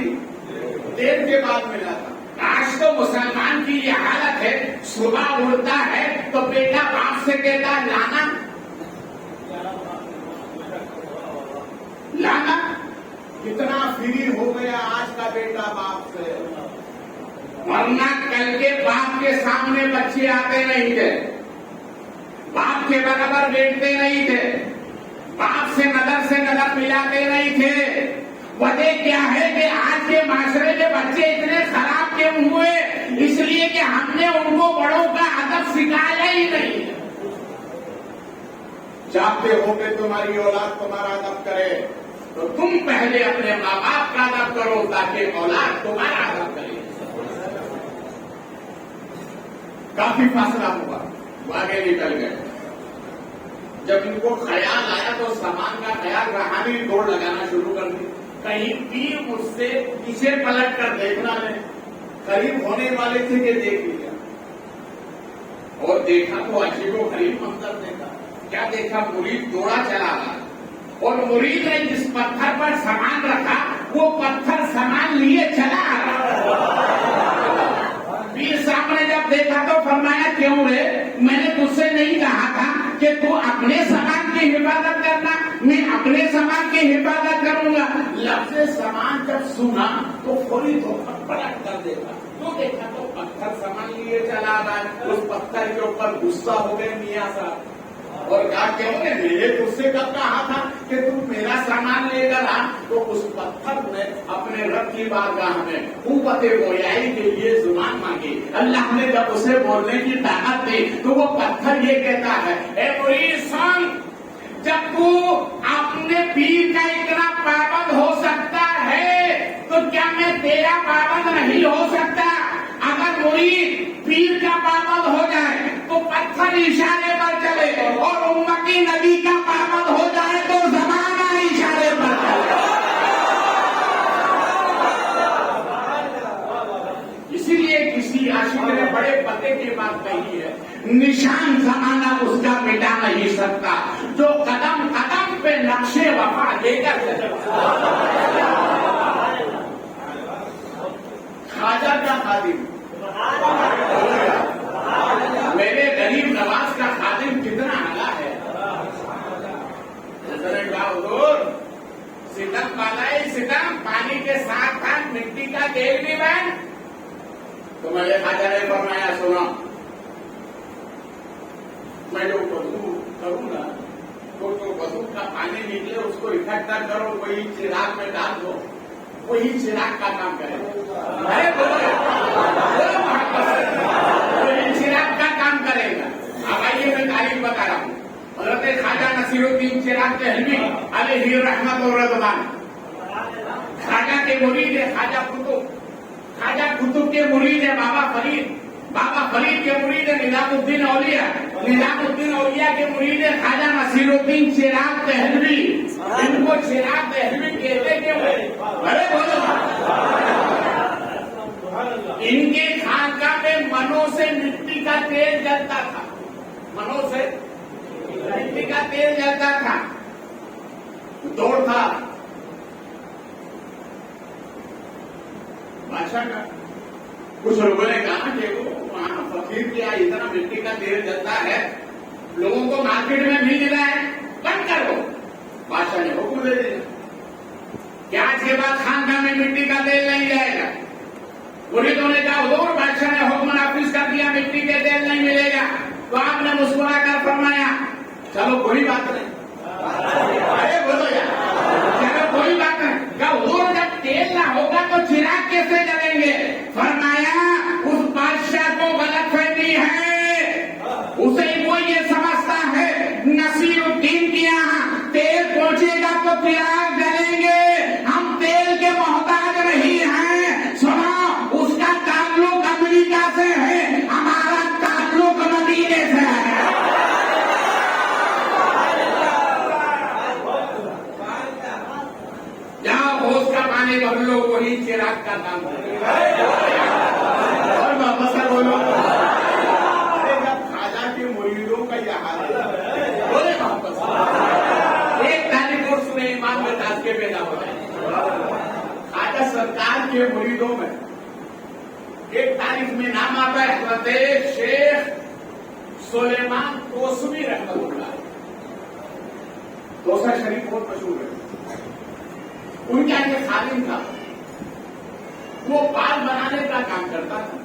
دیر کے بعد ملا تھا۔ آج تو مسلمان کی یہ حالت ہے، صبح اٹھتا ہے تو بیٹا باپ سے کہتا لانا لانا، کتنا فری ہو گیا آج کا بیٹا باپ سے، ورنہ کل کے باپ کے سامنے بچے آتے نہیں تھے، باپ کے برابر بیٹھتے نہیں تھے، باپ سے نظر ملاتے نہیں تھے۔ وجہ کیا ہے کہ آج کے معاشرے کے بچے اتنے خراب کیوں ہوئے، اس لیے کہ ہم نے ان کو بڑوں کا ادب سکھایا ہی نہیں۔ چاہتے ہو کہ تمہاری اولاد تمہارا ادب کرے تو تم پہلے اپنے ماں باپ کا ادب کرو تاکہ اولاد تمہارا ادب کرے۔ کافی فاصلہ ہوا، وہ آگے نکل گئے۔ جب ان کو خیال آیا تو سامان کا خیال رہا نہیں، دوڑ لگانا شروع کر دی، کہیں بھی مجھ سے پیچھے پلٹ کر دیکھنا نہیں۔ قریب ہونے والے تھے کہ دیکھ لیا، اور دیکھا تو عجیب و غریب منظر دیکھا۔ کیا دیکھا، مرید دوڑا چلا رہا اور مرید نے جس پتھر پر سامان رکھا وہ پتھر سامان لیے چلا آ رہا۔ پیر صاحب نے جب دیکھا تو فرمایا کیوں رے، میں نے تجھ سے نہیں کہا تھا کہ تو اپنے سامان کی حفاظت کرنا، میں اپنے سامان کی حفاظت کروں گا. لفظ سامان جب سنا تو فوری طور پر پلٹ کر دیتا. تو دیکھا تو پتھر سامان لیے چلا رہا ہے. اس پتھر کے اوپر غصہ ہو گئے میاں صاحب اور کہا کہ میرے تجھ سے کب کہا تھا کہ تم میرا سامان لے کر آ. تو اس پتھر نے اپنے رب کی بارگاہ میں قوت گویائی کے لیے زبان مانگی. اللہ نے جب اسے بولنے کی طاقت دی تو وہ پتھر یہ کہتا ہے اے مرید سن، جب تو اپنے پیر کا اتنا پابند ہو سکتا ہے تو کیا میں تیرا پابند نہیں ہو سکتا؟ اگر مرید پیر کا پابند ہو جائے تو پتھر اشارے پر چلے، اور امتی نبی کا پابند ہو جائے تو زمانہ اشارے پر چلے. اسی لیے کسی عاشق نے بڑے پتے کی بات کہی ہے، نشان زمانہ اس کا مٹا نہیں سکتا، جو قدم قدم پہ نقش وفا لے کر چلے. خواجہ کا خادم، میرے غریب نواز کا خادم کتنا اعلیٰ ہے. حضور ستم والا ہی ستم، پانی کے ساتھ ساتھ مٹی کا تیل بھی بن. تو میں نے خواجہ نے فرمایا سنا، میں جو وضو کروں گا تو جو وضو کا پانی نکلے اس کو اکٹھا کرو، وہی چراغ میں ڈال دو، وہی چراغ کا کام کرے. وہی چراغ کا کام کرے گا. اب آئیے میں تاریخ بتا رہا ہوں. حضرت خواجہ نصیر الدین چراغ دہلوی علیہ رحمت و رضوان، خواجہ کے مرید ہے خواجہ قطب، خواجہ قطب کے مرید ہے بابا فرید، بابا فرید کے مرید ہے نظام الدین اولیاء، نظام الدین اولیاء کے مرید ہے خواجہ نصیر الدین چراغ دہلوی. ان کو چراغ دہلوی کہتے کیوں ہیں؟ بڑے بولو. ان کے خانقاہ میں منو سے مٹی کا تیل جلتا تھا، منو سے مٹی کا تیل جلتا تھا. دوڑ تھا بادشاہ کا. کچھ لوگوں نے کہا کہ وہاں فقیر کیا اتنا مٹی کا تیل جلتا ہے، لوگوں کو مارکیٹ میں بھی ملا ہے، بند کرو. بادشاہ نے حکم دے دیا کہ آج کے بعد خانقاہ میں مٹی کا تیل نہیں جائے گا. مریدوں نے کہا حضور بادشاہ نے حکم نافذ کر دیا، مٹی کے تیل نہیں ملے گا. تو آپ نے مسکرا کر فرمایا چلو کوئی بات نہیں. ارے بولو یار، چلو کوئی بات نہیں. کہا حضور جب تیل نہ ہوگا تو چراغ کیسے جلیں گے؟ فرمایا اس بادشاہ کو غلط فہمی ہے، اسے وہ یہ سمجھتا ہے نصیر الدین کے یہاں تیل پہنچے گا تو چراغ جلیں گے. ہم تیل کے محتاج نہیں ہیں. سنا، اس کا تعلق امریکہ سے ہے، ہمارا تعلق مدینے سے ہے. جہاں ہوش کا پانی بھر لو وہی چراغ کا کام کرے. اور واپس بولو. ارے جب خواجہ کے مریدوں کا یہ حال ہے، بولے واپس. ایک تاریخ اور سنے ایمان میں تازگی پیدا ہو جائے. خواجہ سرکار کے مریدوں میں ایک تاریخ میں نام آتا ہے حضرت شیخ سلیمان توسوی رحمۃ اللہ. توسا شریف بہت مشہور ہے. ان کا یہ خادم تھا، وہ بال بنانے کا کام کرتا تھا.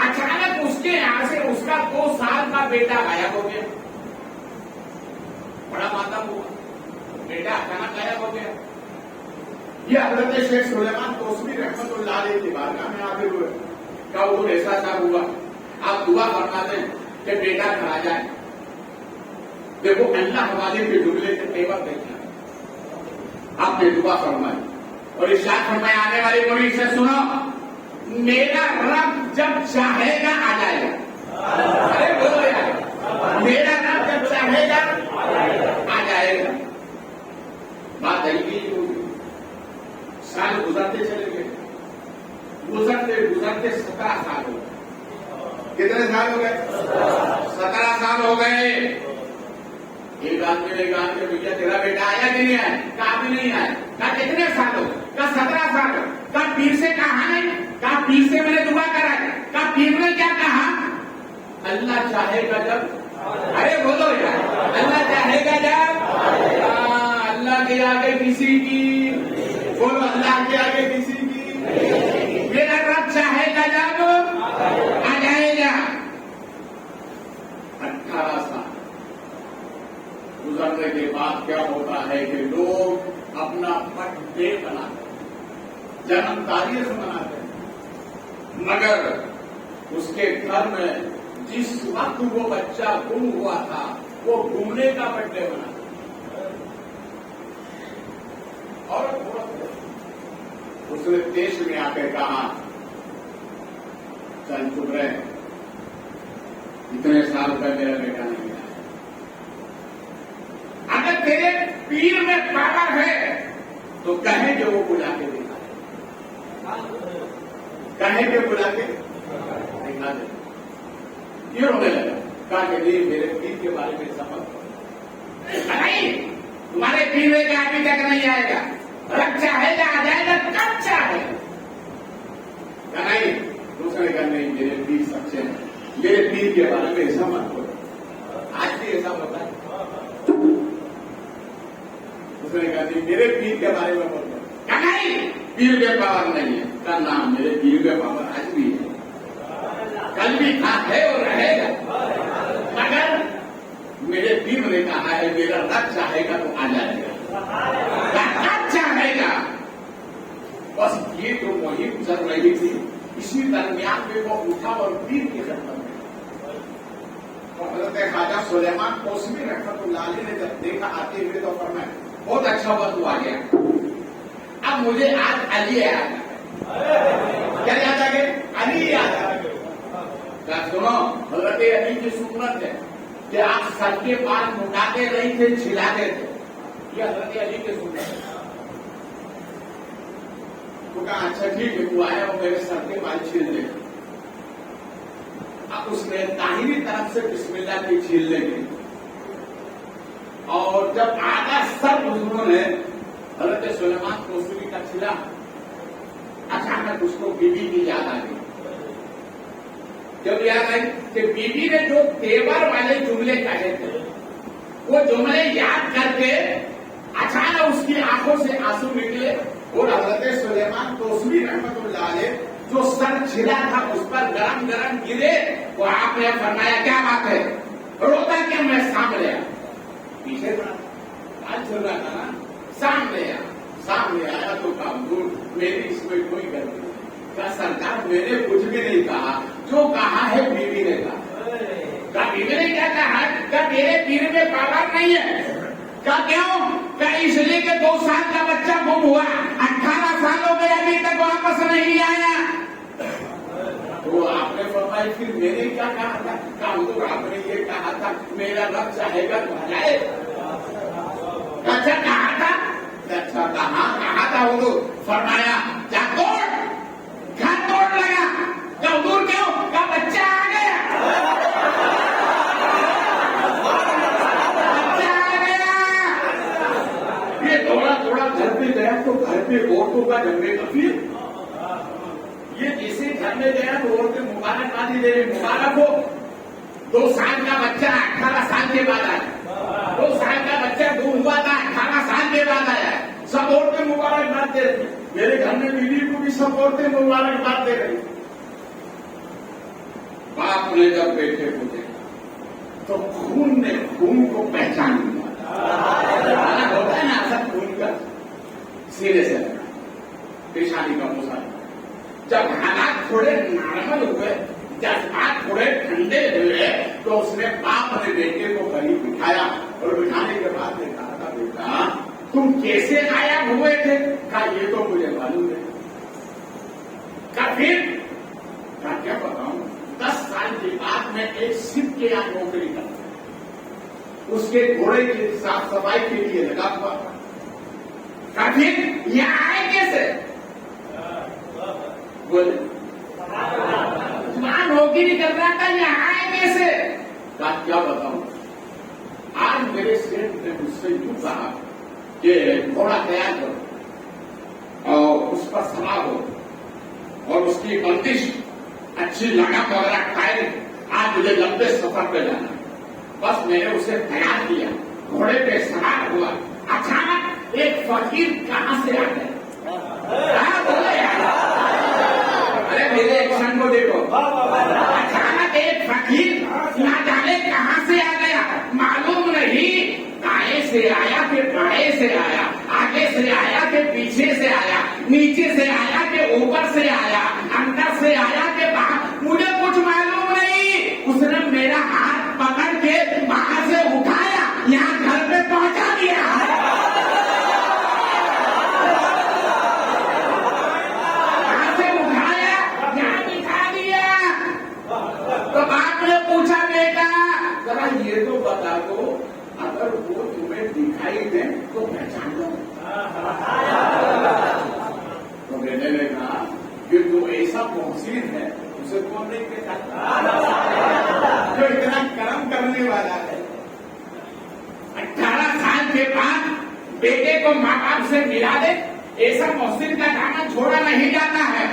اچانک اس کے یہاں سے اس کا 2 سال کا بیٹا غائب ہو گیا. بڑا ماتم ہوا، بیٹا اچانک غائب ہو گیا. یہ حضرت شیخ سلیمان توسوی رحمت اللہ علیہ کی بارگاہ میں حاضر ہوئے. کہا حضور ایسا کیا ہوا، آپ دعا فرما دیں کہ بیٹا گھر آ جائے. دیکھو اللہ والے کے جملے کے تیور دیکھنا. آپ نے دعا فرمائی اور ارشاد فرمایا آنے والی مرید سے سنو، میرا رب جب چاہے گا آ جائے گا. ارے بولو یار، میرا رب جب چاہے گا آ جائے گا. بات ہے سال گزرتے چلے گئے، گزرتے گزرتے 17 سال ہو گئے. کتنے سال ہو گئے؟ 17 سال ہو گئے. ایک آدمی نے کہا کہ بھیا تیرا بیٹا آیا کہ نہیں آیا؟ کہا بھی نہیں آیا. کہا کتنے سال ہو؟ کہا 17 سال. کہا پیر سے کہا نہیں؟ کہا پیر سے میں نے دعا کرائی. کہا پیر نے کیا کہا؟ اللہ چاہے گا جب ارے بولو یار، اللہ چاہے گا جب اللہ کے آگے کسی کی، بولو اللہ کے آگے کسی کی، میرا رب چاہے گا جب آ جائے گا۔ 18 سال گزرنے کے بعد کیا ہوتا ہے کہ لوگ اپنا برتھ ڈے بناتے ہیں، جنم تاریخ مناتے ہیں، مگر اس کے گھر میں جس وقت وہ بچہ گم ہوا تھا وہ گھومنے کا برتھ ڈے بنا اور اس نے دیش میں آ کے کہا چل چپ رہے، اتنے سال کا میرا بیٹا نہیں آیا، اگر تیرے پیر میں پاور ہے تو کہیں کہ وہ بلا کے دکھا دے، کہیں کہ بلا کے دکھا دے۔ یہ ہونے لگا، کہا کہ نہیں میرے پیر کے بارے میں سبق نہیں، تمہارے پیر میں کیا ابھی تک نہیں آئے گا، رب چاہے گا آ جائے گا، کب چاہے گا نہیں۔ دوسرے کا نہیں، میرے پیر سچے ہیں، میرے پیر کے بارے میں ایسا مت کرو، آج بھی ایسا ہوتا ہے۔ دوسرے کا نہیں، میرے پیر کے بارے میں مت کرو، کہا نہیں پیر کے پاور نہیں ہے، کا نام میرے پیر کے پاور آج بھی ہے، کل بھی تھا ہے اور رہے گا، مگر میرے پیر نے کہا ہے میرا رب چاہے گا تو آ جائے گا، رب چاہے گا۔ بس یہ تو مہم چل رہی تھی، اسی درمیان میں وہ اٹھا اور پیر کی خدمت میں، حضرت خواجہ سلیمان کوسوی رحمۃ اللہ علیہ نے جب دیکھا آتے ہوئے تو فرمایا بہت اچھا وقت آ گیا، اب مجھے آج علی یاد آ، کیا یاد آ گئے؟ علی یاد آ گئے۔ سنو، حضرت علی کی سنت ہے کہ آپ سر کے پار مٹاتے نہیں تھے، چھلاتے تھے، یہ حضرت علی کی سنت ہے۔ تو کہا اچھا ٹھیک ہے، تو آیا اور میرے سر کے بال چھیل دے، اب اس نے داہنی طرف سے بسم اللہ کی چھیلنے کی، اور جب آدھا سر بزرگوں نے حضرت سلیمان کوسوی کا چھلا، اچانک اس کو بیوی کی یاد آ گئی۔ جب یاد آئی کہ بیوی نے جو تیور والے جملے کہے تھے وہ جملے یاد کر کے اچانک اس کی آنکھوں سے آنسو نکلے، اور حضرت سلیمان کوسوی رحمۃ اللہ علیہ جو سر چھلا تھا اس پر گرم گرم گرے، وہ آپ نے فرمایا کیا بات ہے، روتا کہ میں سامنے آیا، پیچھے بال چل رہا تھا نا، سامنے آیا تو کامدور میری اس میں کوئی غلطی نہیں، کیا سرکار میں نے کچھ بھی نہیں کہا، جو کہا ہے بیوی نے کہا، بیوی نے کیا کہا، کہ میرے پیر میں پاور نہیں ہے، کیا کیوں، کہ اس لیے کہ 2 سال کا بچہ گم ہوا، 18 سالوں میں ابھی تک واپس نہیں آیا۔ تو آپ نے فرمایا پھر میں نے کیا کہا تھا، کامدور آپ نے یہ کہا تھا میرا رب چاہے گا تو آ جائے، اچھا کہا تھا، اچھا کہا تھا، حضور فرمایا جا توڑ، گھر توڑ لگا، کہ حضور کیوں، کہ بچہ آ گیا، بچہ آ گیا، یہ تھوڑا گھر پہ گیا تو گھر پہ عورتوں کا جنگے کفیر، یہ جسے گھر میں گیا تو عورتیں مبارک بادی دے رہی، مبارک ہو، 2 سال کا بچہ 18 سال کے بعد آیا، 2 سال کا بچہ گم ہوا تھا، 18 سال کے بعد آیا، سب عورتیں مبارک باد دے رہی، میرے گھر میں بیوی کو بھی سب عورتیں مبارک باد دے رہی۔ باپ نے جب بیٹے کو دیکھا تو خون نے خون کو پہچان لیا، ہوتا ہے نا اثر خون کا، سینے سے پیشانی کا مسئلہ، جب حالات تھوڑے نارمل ہوئے، جذبات تھوڑے ٹھنڈے ہوئے، تو اس نے باپ نے بیٹے کو قریب بٹھایا اور بٹھانے کے بعد نے کہا تھا بیٹا تم کیسے غائب ہوئے تھے، کہا یہ تو مجھے معلوم ہے، کہا پھر، کہا کیا بتاؤں، 10 سال کے بعد میں ایک سکھ کے یہاں نوکری کرتا، اس کے گھوڑے کی صاف صفائی کے لیے لگا ہوا تھا، کہا پھر یہاں آئے کیسے، بولے وہاں نوکری کر رہا تھا، یہاں آئے کیسے، کہا کیا بتاؤں، آج میرے سیٹ نے مجھ سے یوں کہا کہ گھوڑا تیار کرو اور اس پر سوار ہو اور اس کی بندش اچھی لگام وغیرہ کھائے، آج مجھے لمبے سفر پہ جانا، بس میں نے اسے تیار کیا، گھوڑے پہ سوار ہوا، اچانک ایک فقیر کہاں سے آ گیا؟ ارے میرے ایکشن کو دیکھو، اچانک ایک فقیر نہ جانے کہاں سے آ گیا، معلوم نہیں دائیں سے آیا کہ بائیں سے آیا، آگے سے آیا کہ پیچھے سے آیا، نیچے سے آیا کہ اوپر سے آیا، اندر سے آیا کہ باہر، مجھے کچھ معلوم نہیں۔ اس نے میرا ہاتھ پکڑ کے وہاں سے اٹھایا، یہاں گھر پہ پہنچا دیا۔ وہاں سے اٹھایا، یہاں بٹھا دیا۔ تو باپ نے پوچھا بیٹا ذرا یہ تو بتا دو، اگر وہ تمہیں دکھائی دے تو پہچان لو۔ تو بیٹے نے کہا کہ تو ایسا محسن ہے اسے کون نہیں پہچانتا، جو اتنا کرم کرنے والا ہے۔ 18 سال کے بعد بیٹے کو ماں باپ سے ملا دے، ایسا محسن کا دامن چھوڑا نہیں جاتا ہے۔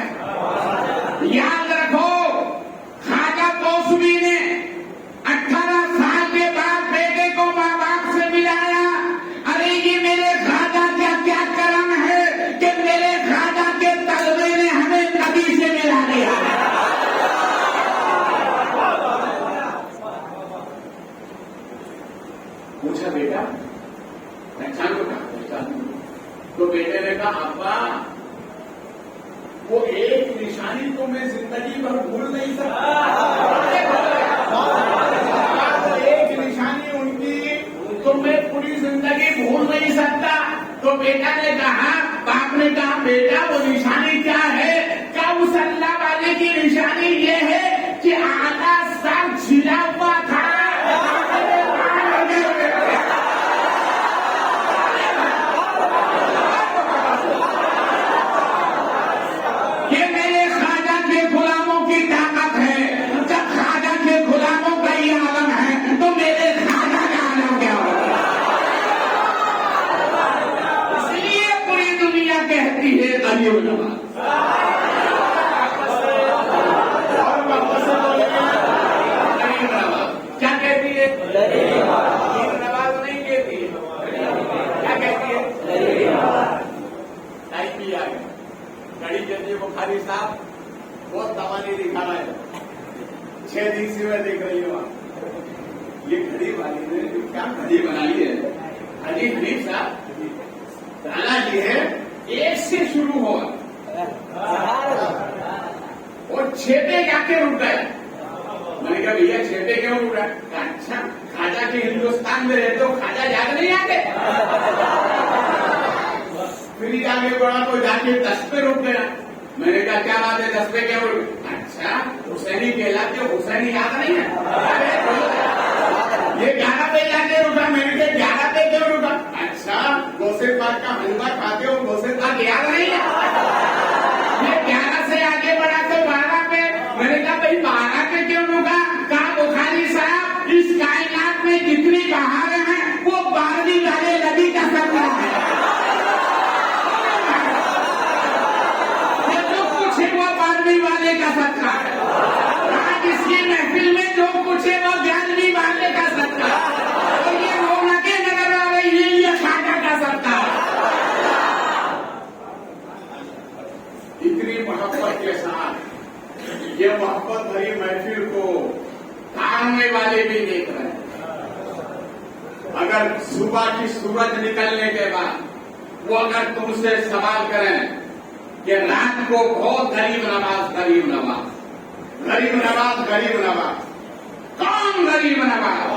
یاد رکھو خواجہ توسوی نے 18 سال کے بعد بیٹے کو ماں باپ سے ملایا۔ ارے یہ میرے خواجہ کا کیا کرم ہے کہ میرے خواجہ کے طلبے نے ہمیں نبی سے ملا دیا۔ پوچھا بیٹا پہچان کو کہا، پہچان تو بیٹے نے کہا ابا وہ ایک نشانی تو میں زندگی بھر بھول نہیں سکتا، ایک نشانی ان کی تو میں پوری زندگی بھول نہیں سکتا۔ تو بیٹا نے کہا، باپ نے کہا بیٹا وہ نشانی کیا ہے؟ کیا اس اللہ والے کی نشانی یہ ہے کہ آدھا سر چھلا ہوا تھا، یہ میرے خواجہ کے غلاموں کی طاقت ہے۔ جب خواجہ کے غلاموں کا یہ عالم ہے تو میرے خواجہ کا عالم کیا ہوگا؟ اس لیے پوری دنیا کہتی ہے غریب نواز۔ کیا کہتی ہے؟ غریب نواز نہیں کہتی ہے، کیا کہتی ہے؟ ٹائم بھی آ گیا، گھڑی کہتی ہے بخاری صاحب بہت توانی دکھا رہا ہے، 6 دن سے میں دیکھ رہی ہوں یہ گھڑی والی نے کیا گھڑی بنائی ہے۔ حاجی حنیف صاحب تالا یہ ہے 1 سے شروع ہوا اور 6 پہ جا کے رک گیا۔ میں نے کہا بھیا 6 پہ کیوں رک رہا؟ اچھا خواجہ کے ہندوستان میں رہتے ہو، خواجہ یاد نہیں آتے؟ پھر آگے بڑھا تو جا کے 10 پہ رک گیا۔ میں نے کہا کیا بات ہے 10 پہ کیا رک؟ اچھا حسینی کہلاتے حسینی یاد نہیں ہے؟ یہ 11 پہ جا کے رکا۔ میں نے کہا 11 پہ کیوں رکا؟ اچھا غوث پاک کا حلوہ کھاتے ہو، غوث پاک یاد نہیں ہے؟ یہ 11 سے آگے بڑھا تو 12 پہ۔ میں نے کہا بھائی 12 پہ کیوں رکا؟ کہا بخاری صاحب اس کائنات میں جتنی بہاریں ہیں وہ 12ویں والے نبی کا صدقہ ہے۔ وہ 12ویں والے کا صدقہ ہے۔ آج اس کی محفل میں جو کچھ ہے وہ 11ویں والے کا صدقہ ہے، اور یہ رونقیں نظر آ رہی ہیں یہ خواجہ کا صدقہ ہے۔ اتنی محبت کے ساتھ یہ محبت بھری محفل کو تارنے والے بھی دیکھ رہے ہیں۔ اگر صبح کی سورج نکلنے کے بعد وہ اگر تم سے سوال کریں کہ رات کو بہت غریب نواز غریب نواز غریب نواز غریب نواز کون غریب نواز،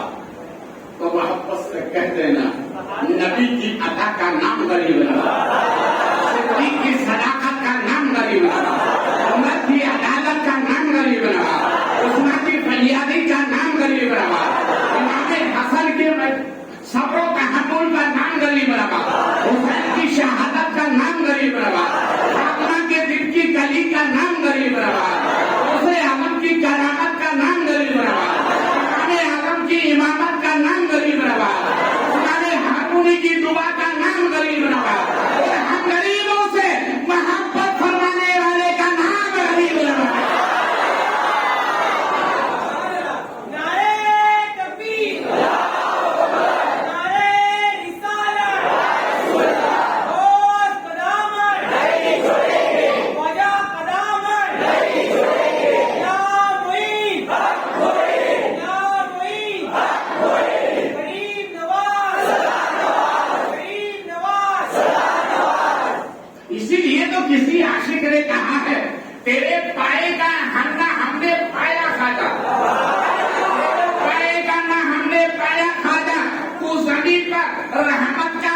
تو محبت سے کہہ دینا نبی کی عطا کا نام غریب نواز، صدیق کی صداقت کا نام غریب نواز، عمر کی عدالت کا نام غریب نواز، عثمان کی فریادی کا نام غریب نواز، امام حسن کے صبر و تحمل کا نام غریب نواز، حسین کی شہادت کا نام غریب نواز، کے دل کی کلی کا نام غریب نواز، اسے احمد کی کرامت کا نام غریب نواز، امام اعظم کی امامت کا نام غریب نواز، امام ہارونی کی دعا کا نام غریب نواز، اور ہم غریبوں سے محبت فرمانے والے کا کسی عاشق نے کہا ہے تیرے پائے کا نہ ہم نے پایا کھاتا، پائے کا نہ ہم نے پایا کھاتا، تو زمین پر رحمت کا